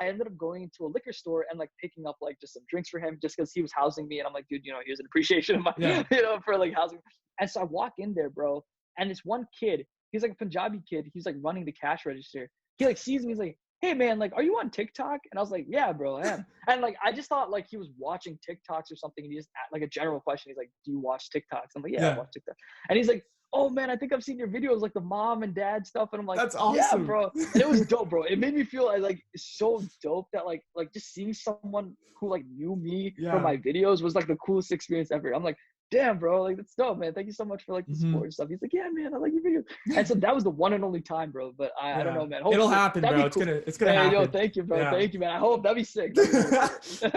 ended up going into a liquor store and like picking up like just some drinks for him just because he was housing me. And I'm like, dude, here's an appreciation of my, for like housing. And so I walk in there, bro. And this one kid, he's like a Punjabi kid. He's like running the cash register. He like sees me. He's like, hey man, like, are you on TikTok? And I was like, yeah, bro, I am. And like, I just thought like he was watching TikToks or something. And he just like a general question. He's like, do you watch TikToks? I'm like, yeah, I watch TikTok. And he's like, oh man, I think I've seen your videos, like the mom and dad stuff. And I'm like, that's awesome. Yeah, bro. And it was dope, bro. It made me feel like so dope that like just seeing someone who like knew me from my videos was like the coolest experience ever. I'm like, damn, bro, like that's dope, man. Thank you so much for like the support and stuff. He's like, yeah, man, I like your video. And so that was the one and only time, bro. But I don't know, man. It'll Hopefully, happen, that'd bro. be It's cool. gonna happen. Yo, thank you, bro. Yeah. Thank you, man. I hope that'd be sick. That'd be sick.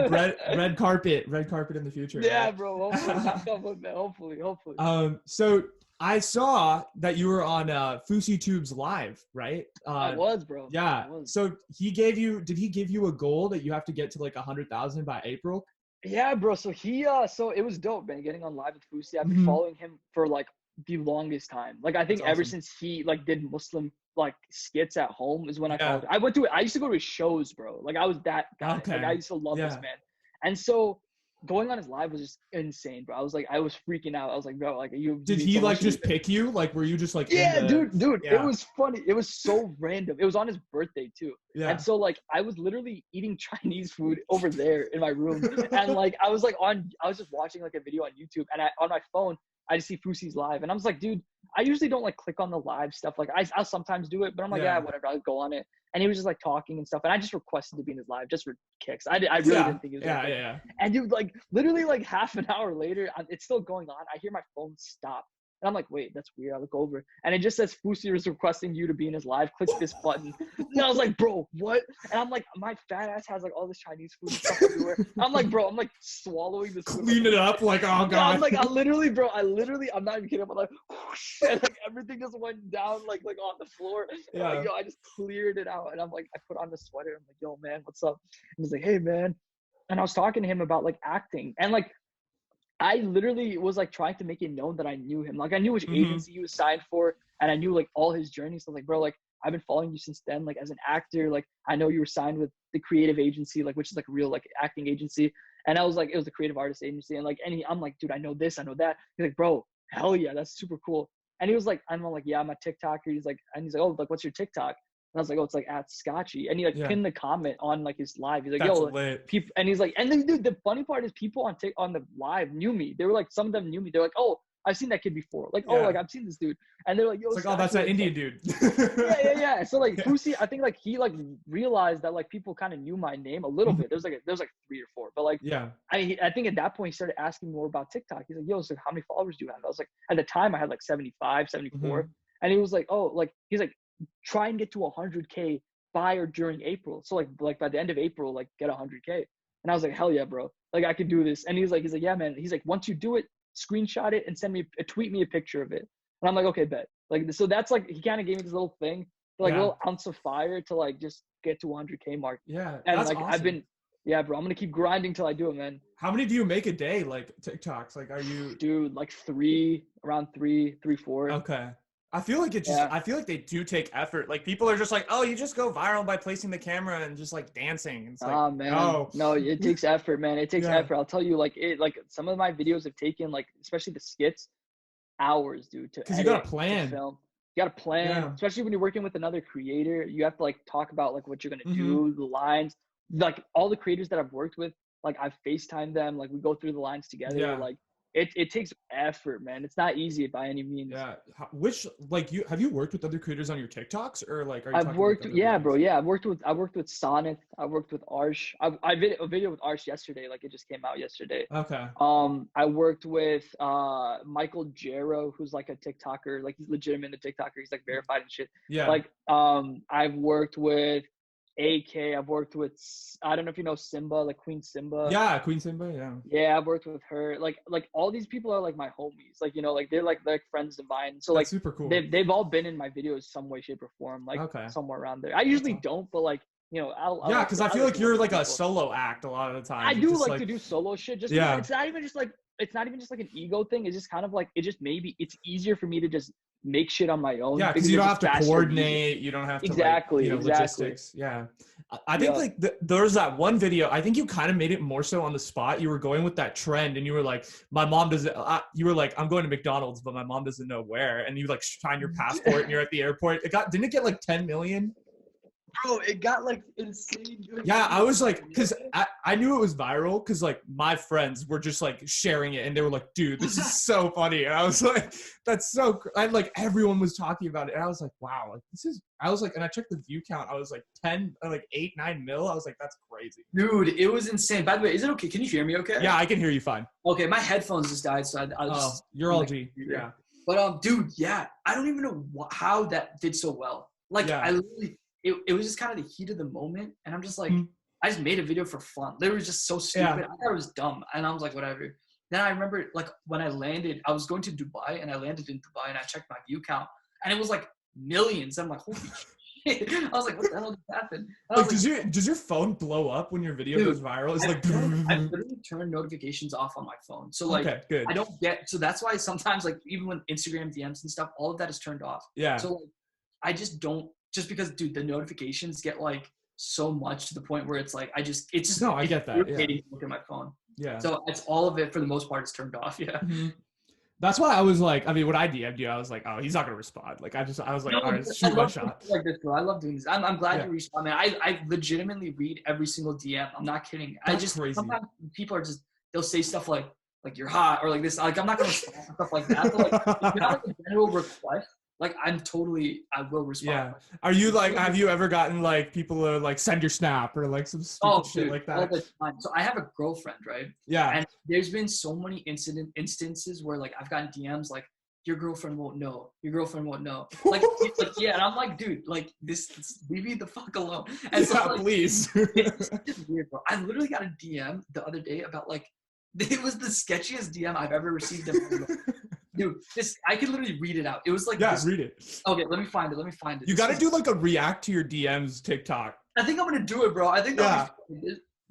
red carpet in the future. Yeah, right? bro. Hopefully, knock on wood, man. Hopefully. So I saw that you were on Fusi Tube's live, right? I was, bro. Yeah. I was. So did he give you a goal that you have to get to like 100,000 by April? Yeah, bro. So so it was dope, man. Getting on live with Fusi. I've been following him for like the longest time. Like I think That's ever awesome. since he like did Muslim like skits at home is when I followed. I used to go to his shows, bro. Like I was that guy. Okay. Like I used to love this man. And so going on his live was just insane, bro. I was freaking out. I was like, bro, like did he like just pick you? Like were you just like dude, yeah. it was funny. It was so random. It was on his birthday too. Yeah. And so like I was literally eating Chinese food over there in my room. And like I was just watching like a video on YouTube, and on my phone I just see Fusi's live, and I was like, dude, I usually don't like click on the live stuff. Like I'll sometimes do it, but I'm like, yeah, whatever, I'll go on it. And he was just like talking and stuff, and I just requested to be in his live just for kicks. I really didn't think he was yeah. And dude, like literally like half an hour later, it's still going on. I hear my phone stop. And I'm like, wait, that's weird. I look over and it just says Fusi is requesting you to be in his live. Click this button. And I was like, bro, what? And I'm like, my fat ass has like all this Chinese food and stuff everywhere. I'm like, bro, I'm like swallowing this food. Clean it up, like, oh god. Yeah, I'm like, I'm not even kidding. I'm like, whoosh, and like everything just went down like on the floor. And like, yo, I just cleared it out. And I'm like, I put on the sweater. I'm like, yo, man, what's up? And he's like, hey, man. And I was talking to him about like acting, and like I literally was like trying to make it known that I knew him. Like I knew which agency he was signed for, and I knew like all his journeys. So like, bro, like I've been following you since then. Like as an actor, like I know you were signed with the creative agency, like which is like a real like acting agency. And I was like, it was the creative artist agency. And like, I'm like, dude, I know this, I know that. He's like, bro, hell yeah, that's super cool. And he was like, I'm like, yeah, I'm a TikToker. He's like, oh, like, what's your TikTok? And I was like, oh, it's like @Scotchy. And he like pinned the comment on like his live. He's like, that's yo, lit. people, and he's like, and then dude, the funny part is people on the live knew me. They were like, some of them knew me. They're like, oh, I've seen that kid before. Like, oh, like I've seen this dude. And they're like, yo, it's like, Scotchy, oh, that's that Indian dude. yeah. So like Fusi, I think like he like realized that like people kind of knew my name a little bit. There's like 3 or 4, but like I think at that point he started asking more about TikTok. He's like, yo, so how many followers do you have? I was like, at the time I had like 75, 74. And he was like, oh, like he's like, try and get to 100K by or during April. So like by the end of April, like get 100K. And I was like, hell yeah, bro. Like I could do this. And he's like, yeah, man. He's like, once you do it, screenshot it and tweet me a picture of it. And I'm like, okay, bet. Like, so that's like, he kind of gave me this little thing, like a little ounce of fire to like just get to 100K mark. Yeah. And that's like, awesome. bro, I'm going to keep grinding till I do it, man. How many do you make a day? Like TikToks? Like, are you? Dude, like around 3, 4. Okay. I feel like I feel like they do take effort. Like people are just like, oh, you just go viral by placing the camera and just like dancing. It's like, man. No, it takes effort, man. It takes effort. I'll tell you, like some of my videos have taken like, especially the skits, hours, dude. Because you got to plan. Film. You got to plan, especially when you're working with another creator. You have to like talk about like what you're gonna do, the lines. Like all the creators that I've worked with, like I've FaceTimed them. Like we go through the lines together. Yeah. Like it takes effort, man. It's not easy by any means. Yeah. Which like have you worked with other creators on your TikToks, or like are you I've worked bro. Yeah, I've worked with Soneth. I worked with Arsh. I did a video with Arsh yesterday. Like it just came out yesterday. Okay. I worked with Michael Jarrow, who's like a TikToker. Like he's legitimate in the TikToker. He's like verified and shit. Yeah. Like I've worked with AK. I've worked with, I don't know if you know Simba, like Queen Simba. Yeah, Queen Simba. Yeah. Yeah, I've worked with her. Like all these people are like my homies. Like, you know, like they're like friends of mine. So That's like super cool. They've all been in my videos some way, shape, or form. Like somewhere around there. I usually don't, but like, you know, yeah, because I feel like you're like a solo act a lot of the time. I do like to do solo shit. Just it's not even just like an ego thing. It's just kind of like it's easier for me to just make shit on my own. Yeah, because you don't have to coordinate. You don't have to exactly. logistics. Yeah, I think like there's that one video. I think you kind of made it more so on the spot. You were going with that trend, and you were like, "My mom doesn't." You were like, "I'm going to McDonald's, but my mom doesn't know where." And you like sign your passport, and you're at the airport. Didn't it get like 10 million? Bro, it got like insane. Yeah, I was like, because I knew it was viral because like my friends were just like sharing it and they were like, dude, this is so funny. And I was like, that's so, like everyone was talking about it. And I was like, wow, like I was like, and I checked the view count. I was like 10, like 8, 9 mil. I was like, that's crazy. Dude, it was insane. By the way, is it okay? Can you hear me okay? Yeah, I can hear you fine. Okay, my headphones just died, so I'll just. You're all G. Yeah. But dude, yeah, I don't even know how that did so well. Like, yeah. I literally, it was just kind of the heat of the moment, and I'm just like, I just made a video for fun. Literally, just so stupid. Yeah. I thought it was dumb, and I was like, whatever. Then I remember, like, when I landed, I was going to Dubai, and I landed in Dubai, and I checked my view count, and it was like millions. I'm like, holy shit! I was like, what the hell just happened? Like, does your phone blow up when your video goes viral? It's like I literally turn notifications off on my phone. So like good. I don't get, so that's why sometimes like even when Instagram DMs and stuff, all of that is turned off. Yeah. So like I just don't, just because dude, the notifications get like so much to the point where it's like I get that. Yeah. Look at my phone. Yeah. So it's all of it for the most part is turned off. Yeah. Mm-hmm. That's why I was like, I mean, when I DM'd you, I was like, oh, he's not gonna respond. Like, I was like, all right, shoot my shot. Like this, bro. I love doing this. I'm glad you respond, man. I legitimately read every single DM. I'm not kidding. That's crazy. Sometimes people are just, they'll say stuff like you're hot or like this. Like I'm not gonna respond to stuff like that. But like if you have like a general request, like I will respond. Yeah. Are you like, have you ever gotten like people to like send your snap or like some stupid shit like that? All the time. So I have a girlfriend, right? Yeah. And there's been so many instances where like I've gotten DMs like, your girlfriend won't know. Your girlfriend won't know. Like yeah, and I'm like, dude, like this leave me the fuck alone. And so, like, please. It's weird, bro. I literally got a DM the other day about like, it was the sketchiest DM I've ever received in my life. Dude, I could literally read it out. It was like, read it. Okay, let me find it. You got to do like a react to your DMs TikTok. I think I'm gonna do it, bro. I think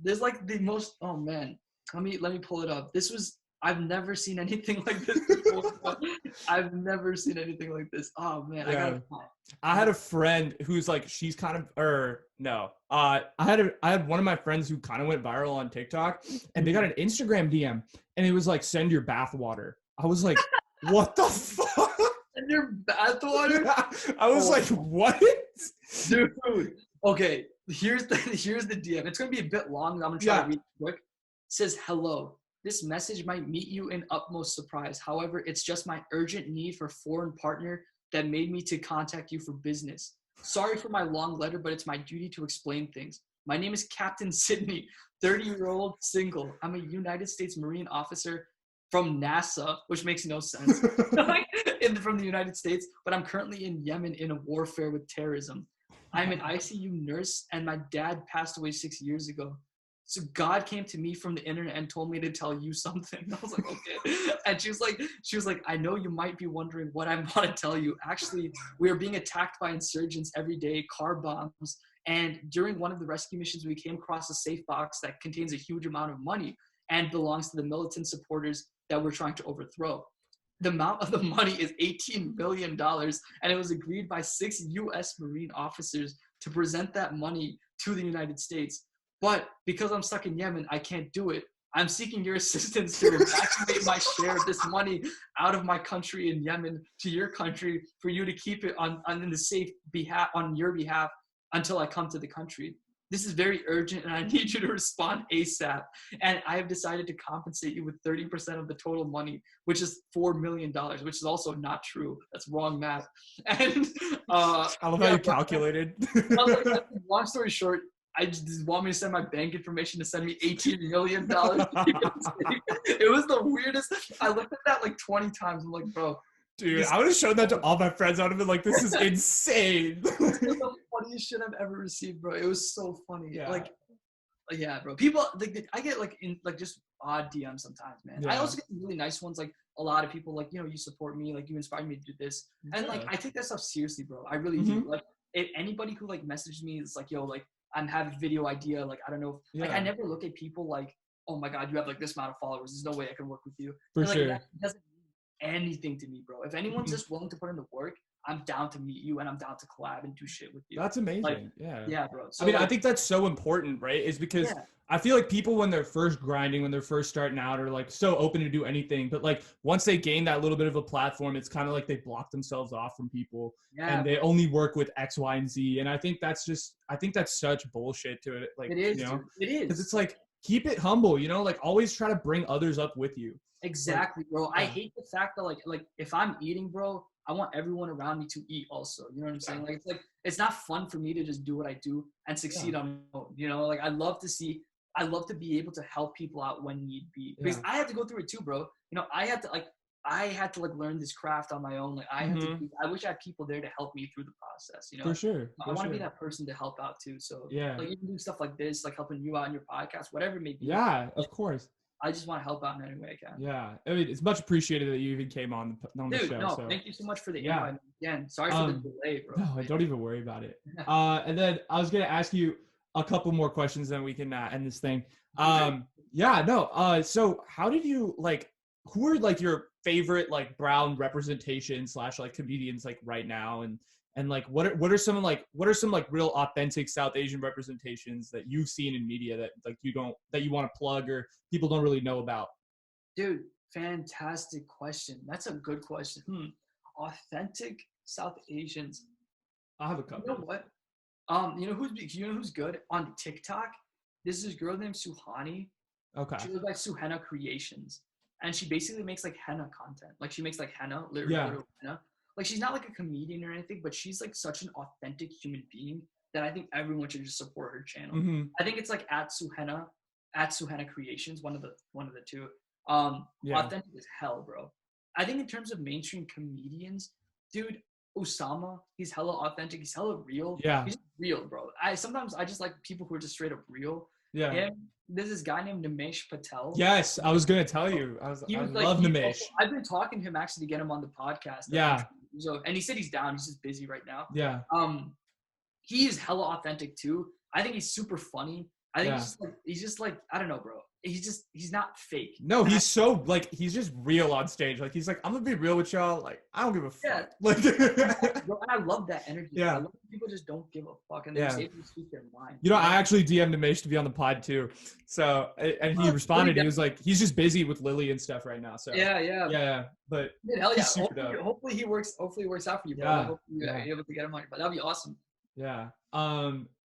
there's like the most. Oh man, let me pull it up. I've never seen anything like this before. I've never seen anything like this. Oh man, I had a friend who's like, she's kind of, I had one of my friends who kind of went viral on TikTok, and they got an Instagram DM, and it was like, send your bath water. I was like, what the fuck? Send your bath water? I was like, what? Dude. Okay, here's the DM. It's gonna be a bit long. I'm gonna try to read it quick. It says, hello. This message might meet you in utmost surprise. However, it's just my urgent need for foreign partner that made me to contact you for business. Sorry for my long letter, but it's my duty to explain things. My name is Captain Sydney, 30-year-old single. I'm a United States Marine officer from NASA, which makes no sense, from the United States, but I'm currently in Yemen in a warfare with terrorism. I'm an ICU nurse, and my dad passed away 6 years ago. So God came to me from the internet and told me to tell you something. I was like, okay. And she was like, I know you might be wondering what I want to tell you. Actually, we are being attacked by insurgents every day, car bombs. And during one of the rescue missions, we came across a safe box that contains a huge amount of money and belongs to the militant supporters that we're trying to overthrow. The amount of the money is $18 million, and it was agreed by 6 U.S. Marine officers to present that money to the United States. But because I'm stuck in Yemen, I can't do it. I'm seeking your assistance to evacuate my share of this money out of my country in Yemen to your country for you to keep it on the safe behalf on your behalf until I come to the country. This is very urgent, and I need you to respond ASAP. And I have decided to compensate you with 30% of the total money, which is $4 million, which is also not true. That's wrong math. And I love how you calculated. Long story short, I just want me to send my bank information to send me $18 million. It was the weirdest. I looked at that like 20 times. I'm like, bro. Dude, I would have shown that to all my friends. I would have been like, this is insane. It was the funniest shit I've ever received, bro. It was so funny. Yeah. Yeah, bro. People, I get like in like just odd DMs sometimes, man. Yeah. I also get really nice ones. Like a lot of people like, you support me. Like you inspired me to do this. And like, I take that stuff seriously, bro. I really do. Like if anybody who like messaged me is like, yo, like, I'm having a video idea. Like, I don't know. Like, I never look at people like, oh my God, you have like this amount of followers. There's no way I can work with you. For sure. That doesn't mean anything to me, bro. If anyone's just willing to put in the work, I'm down to meet you and I'm down to collab and do shit with you. That's amazing. Like, yeah. Yeah, bro. So I mean, like, I think that's so important, right? Is because I feel like people when they're first grinding, when they're first starting out, are like so open to do anything. But like once they gain that little bit of a platform, it's kind of like they block themselves off from people and they only work with X, Y, and Z. And I think that's such bullshit to it. Like, it is, you know, dude. It is. Because it's like, keep it humble, you know, like always try to bring others up with you. Exactly, bro. I hate the fact that like if I'm eating, bro, I want everyone around me to eat also. You know what I'm saying? Like it's not fun for me to just do what I do and succeed on my own. You know, like I love to be able to help people out when need be. Because I had to go through it too, bro. You know, I had to learn this craft on my own. Like I wish I had people there to help me through the process, you know. For sure. I want to be that person to help out too. So like you can do stuff like this, like helping you out in your podcast, whatever it may be. Yeah, of course. I just want to help out in any way I can. Yeah, I mean, it's much appreciated that you even came on the show. No, so. thank you so much for the invite. Again, sorry for the delay, bro. No, don't even worry about it. And then I was gonna ask you a couple more questions, then we can end this thing. So how did you who are like your favorite like brown representation / like comedians like right now, and like what are some real authentic South Asian representations that you've seen in media that like that you want to plug or people don't really know about? Dude, fantastic question. That's a good question. Authentic South Asians. I have a couple. You know what? You know who's good on TikTok? This is a girl named Suhani. Okay. She goes by Suhenna Creations, and she basically makes like henna content. Like she makes like henna, literally henna. Like she's not like a comedian or anything, but she's like such an authentic human being that I think everyone should just support her channel. I think it's like at Suhenna Creations, one of the two. Authentic as hell, bro. I think in terms of mainstream comedians, dude, Osama, he's hella authentic. He's hella real. Yeah. He's real, bro. Sometimes I just like people who are just straight up real. Yeah. There's this guy named Nimesh Patel. Yes, I was gonna tell you. I love Nimesh. I've been talking to him actually to get him on the podcast. Yeah. So, and he said he's down. He's just busy right now. Yeah. He is hella authentic too. I think he's super funny. I think he's just like I don't know, bro. He's not fake. No, he's so like he's just real on stage. Like he's like, I'm gonna be real with y'all. Like I don't give a fuck. Like, bro, and I love that energy. Yeah. I love people just don't give a fuck and they're just able to speak their mind. You know, I actually DM'd Nimesh to be on the pod too. So and he responded. He was like, he's just busy with Lily and stuff right now. So yeah. But hell yeah. Hopefully he works out for you, bro. Yeah. Hopefully you're able to get him on. But that'd be awesome. Yeah.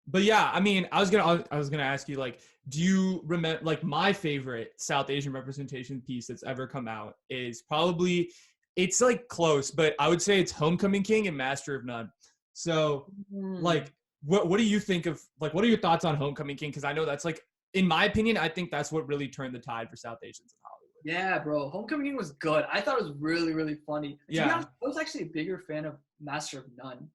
But yeah, I mean, I was gonna ask you, like, do you remember, like, my favorite South Asian representation piece that's ever come out is probably, it's like close, but I would say it's Homecoming King and Master of None. So, like, what do you think of, like, what are your thoughts on Homecoming King? Because I know that's like, in my opinion, I think that's what really turned the tide for South Asians in Hollywood. Yeah, bro, Homecoming King was good. I thought it was really, really funny. To be honest, I was actually a bigger fan of Master of None.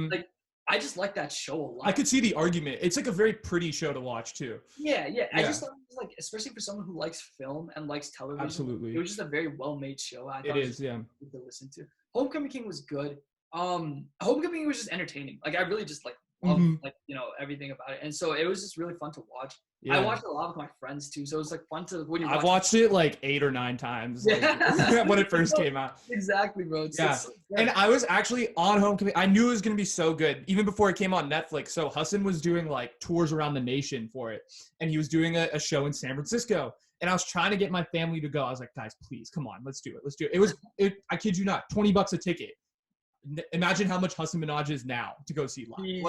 Like, I just like that show a lot. I could see the argument. It's like a very pretty show to watch too. Yeah. I just thought it was like, especially for someone who likes film and likes television. Absolutely. It was just a very well-made show. I thought it is, yeah. To listen to. Homecoming King was good. Homecoming King was just entertaining. Like I really just like loved like everything about it, and so it was just really fun to watch. I watched it a lot with my friends too, so it was like fun to when you. I've watched it like 8 or 9 times like, when it first came out. Exactly, bro. And I was actually on Homecoming. I knew it was gonna be so good even before it came on Netflix. So Hassan was doing like tours around the nation for it, and he was doing a show in San Francisco. And I was trying to get my family to go. I was like, guys, please, come on, let's do it. It was, I kid you not, $20 a ticket. Imagine how much Hassan Minaj is now to go see live.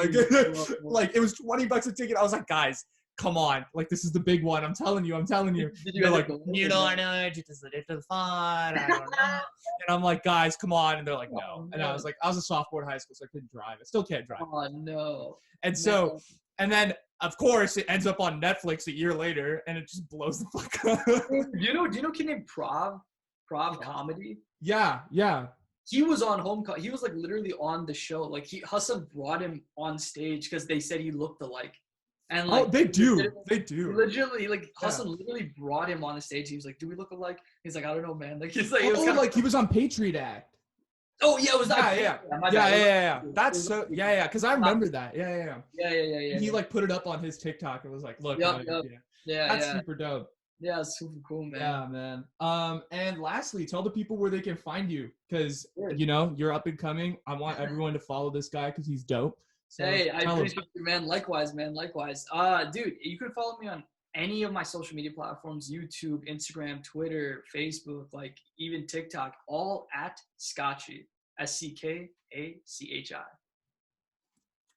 Like it was $20 a ticket. I was like, guys, come on. Like, this is the big one. I'm telling you. They're like, you don't know, just it to the fun. I don't know. And I'm like, guys, come on. And they're like, no. And I was like, I was a sophomore in high school, so I couldn't drive. I still can't drive. Oh, no. And so, and then, of course, it ends up on Netflix a year later, and it just blows the fuck up. Do you know a kid named Prav Comedy? Yeah. He was on Homecoming. He was like literally on the show. Like Hassan brought him on stage because they said he looked alike. And like, they do. Literally, like Hassan literally brought him on the stage. He was like, "Do we look alike?" He's like, "I don't know, man." Like he's like, he was on Patriot Act. Oh yeah, it was that. Yeah. That's so. Yeah. Because I remember that. Yeah. Yeah. He like put it up on his TikTok and was like, "Look, that's super dope." Yeah, super cool, man. Yeah, man. And lastly, tell the people where they can find you, because Sure. you're up and coming. I want everyone to follow this guy because he's dope. So Hey, I tell 'em. appreciate you, man. Likewise, man. Likewise. Dude, you can follow me on any of my social media platforms: YouTube, Instagram, Twitter, Facebook, like even TikTok, all at Scotchy. SCKACHI.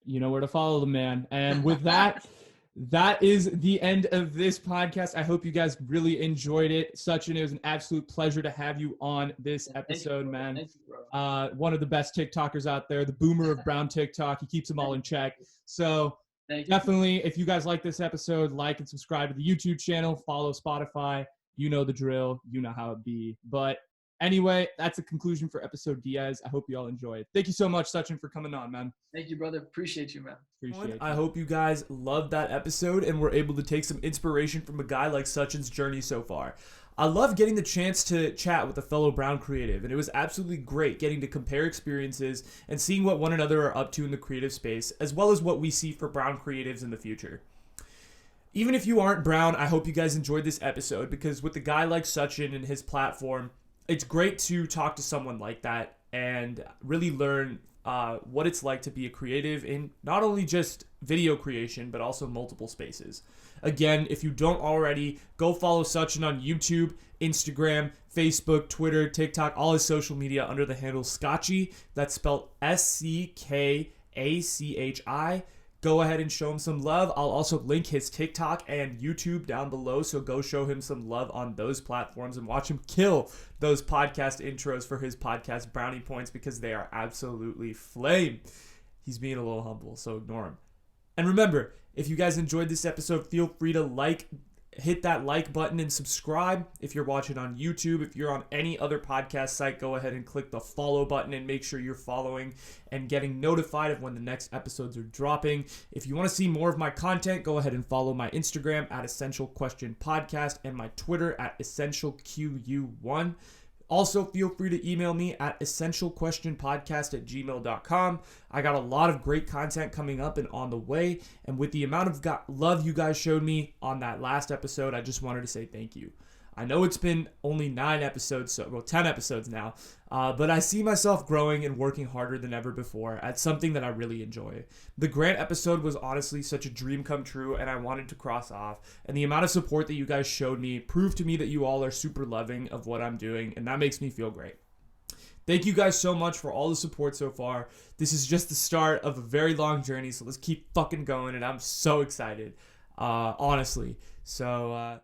You know where to follow the man. And with that, that is the end of this podcast. I hope you guys really enjoyed it. Sachin, it was an absolute pleasure to have you on this episode, man. Thank you, bro. One of the best TikTokers out there, the boomer of brown TikTok. He keeps them all in check. So definitely, if you guys like this episode, like and subscribe to the YouTube channel, follow Spotify. You know the drill. You know how it be. But anyway, that's the conclusion for episode Diaz. I hope you all enjoy it. Thank you so much, Sachin, for coming on, man. Thank you, brother. Appreciate you, man. I hope you guys loved that episode and were able to take some inspiration from a guy like Sachin's journey so far. I love getting the chance to chat with a fellow Brown creative, and it was absolutely great getting to compare experiences and seeing what one another are up to in the creative space, as well as what we see for Brown creatives in the future. Even if you aren't Brown, I hope you guys enjoyed this episode, because with a guy like Sachin and his platform, it's great to talk to someone like that and really learn what it's like to be a creative in not only just video creation, but also multiple spaces. Again, if you don't already, go follow Sachin on YouTube, Instagram, Facebook, Twitter, TikTok, all his social media under the handle Scotchy. That's spelled SCKACHI. Go ahead and show him some love. I'll also link his TikTok and YouTube down below, so go show him some love on those platforms and watch him kill those podcast intros for his podcast Brownie Points, because they are absolutely flame. He's being a little humble, so ignore him. And remember, if you guys enjoyed this episode, feel free to hit that like button and subscribe. If you're watching on YouTube, if you're on any other podcast site, go ahead and click the follow button and make sure you're following and getting notified of when the next episodes are dropping. If you want to see more of my content, go ahead and follow my Instagram at Essential Question Podcast and my Twitter at EssentialQU1. Also, feel free to email me at essentialquestionpodcast@gmail.com. I got a lot of great content coming up and on the way. And with the amount of love you guys showed me on that last episode, I just wanted to say thank you. I know it's been only 9 episodes, 10 episodes now, but I see myself growing and working harder than ever before at something that I really enjoy. The Grant episode was honestly such a dream come true, and I wanted to cross off, and the amount of support that you guys showed me proved to me that you all are super loving of what I'm doing, and that makes me feel great. Thank you guys so much for all the support so far. This is just the start of a very long journey, so let's keep fucking going, and I'm so excited, honestly. So,